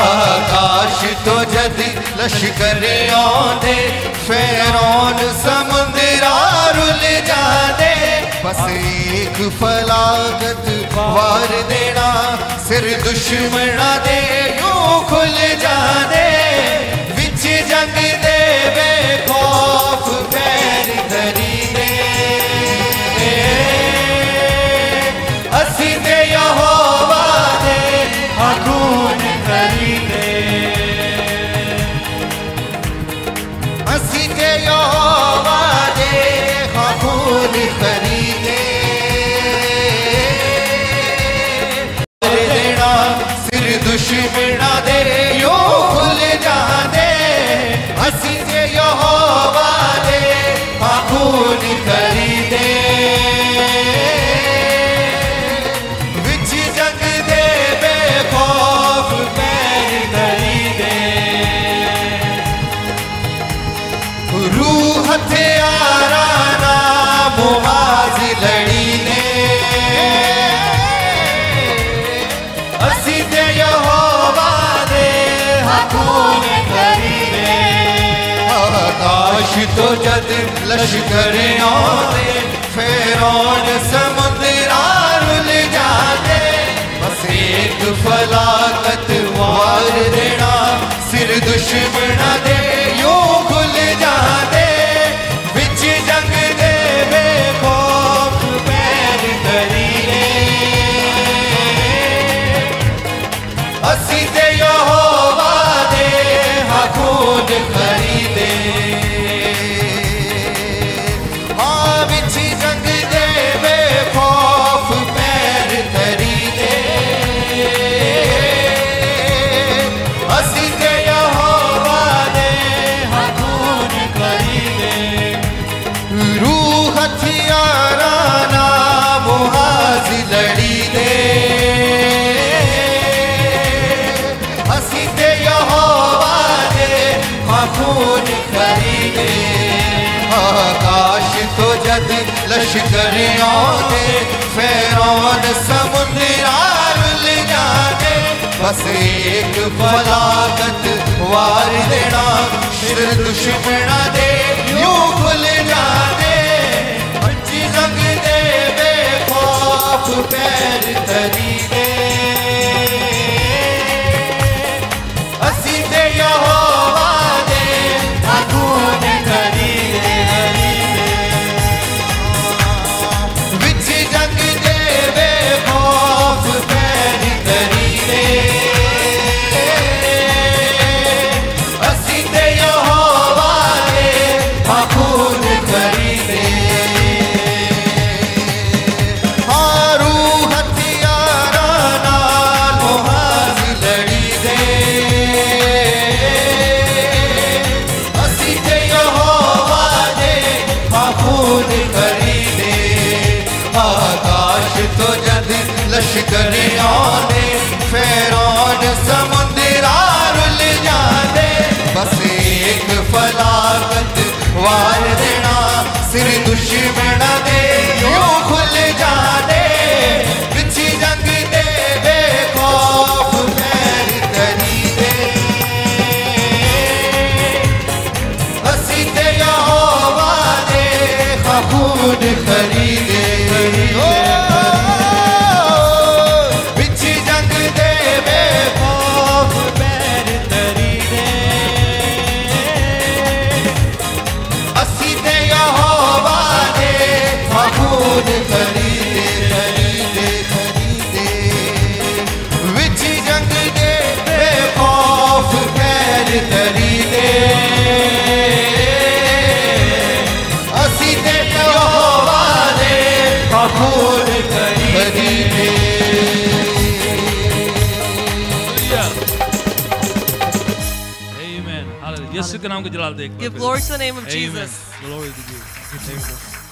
आकाश तो जद लश्कर आंदे फ़िरौन समुंदरा रुल जांदे बस एक फलागत वार देना सिर दुश्मना दे यूं खुल जांदे। विच जंग दे बेखौफ पैर धरी दे असी ते यहोवा दे हाँ खून खरीदे। असी ते यहोवा दे हाँ खून खरीदे। देना सिर दुश्मना दे यूं खुल जांदे असी ते यहोवा दे हाँ खून खरीदे। विच जंग दे बेखौफ पैर धरी दे रूह हथियारा ना मुहाज लड़ी ने असी ते यहोवा दे हाँ खून खरीदे। आकाश तो जद लश्कर आंदे फ़िरौन समुंदरा रुल जांदे बस एक फलाकत वार देना सिर दुश्मना दे यूं खुल जांदे। विच जंग दे बेखौफ पैर धरी दे असी ते यहोवा दे हाँ खून खरीदे। हाँ विच जंग दे बेखौफ पैर धरी दे असी ते यहोवा दे हाँ खून खरीदे। रूह हथियारा ना मुहाज लड़ी दे असी ते यहोवा दे हाँ खून खरीदे। आकाश तो जद लश्कर आंदे फ़िरौन समुंदरा रुल जांदे बस एक फलाकत वार देना सिर दुश्मना दे यूं खुल जांदे। विच जंग दे बेखौफ पैर धरी दे असी ते यहोवा दे हाँ खून खरीदे। विच जंग दे बेखौफ पैर धरी दे असी ते यहोवा दे हाँ खून खरीदे। हाँ रूह हथियारा दरियाओं ने फ़िरौन समुंदरा रुल जाने बस एक फलाकत वार देना सिर दुश्मन दे यूं खुल जाने बिछी जंग दे बेखौफ पैर करी दे असी ते यहोवा दे खून खरीदे बिछी जंग दे बेखौफ पैर तरी दे असी ते यहोवा दे खून खरीदे खरीदे खरीदे बिछी जंग दे बेखौफ पैर तरी दे असी ते यहोवा दे खून खरीदे Amen. Hallelujah. यीशु के नाम को जलाल दे एक बार Give फिर। glory to the name of Amen. Jesus. Glory to you. Amen.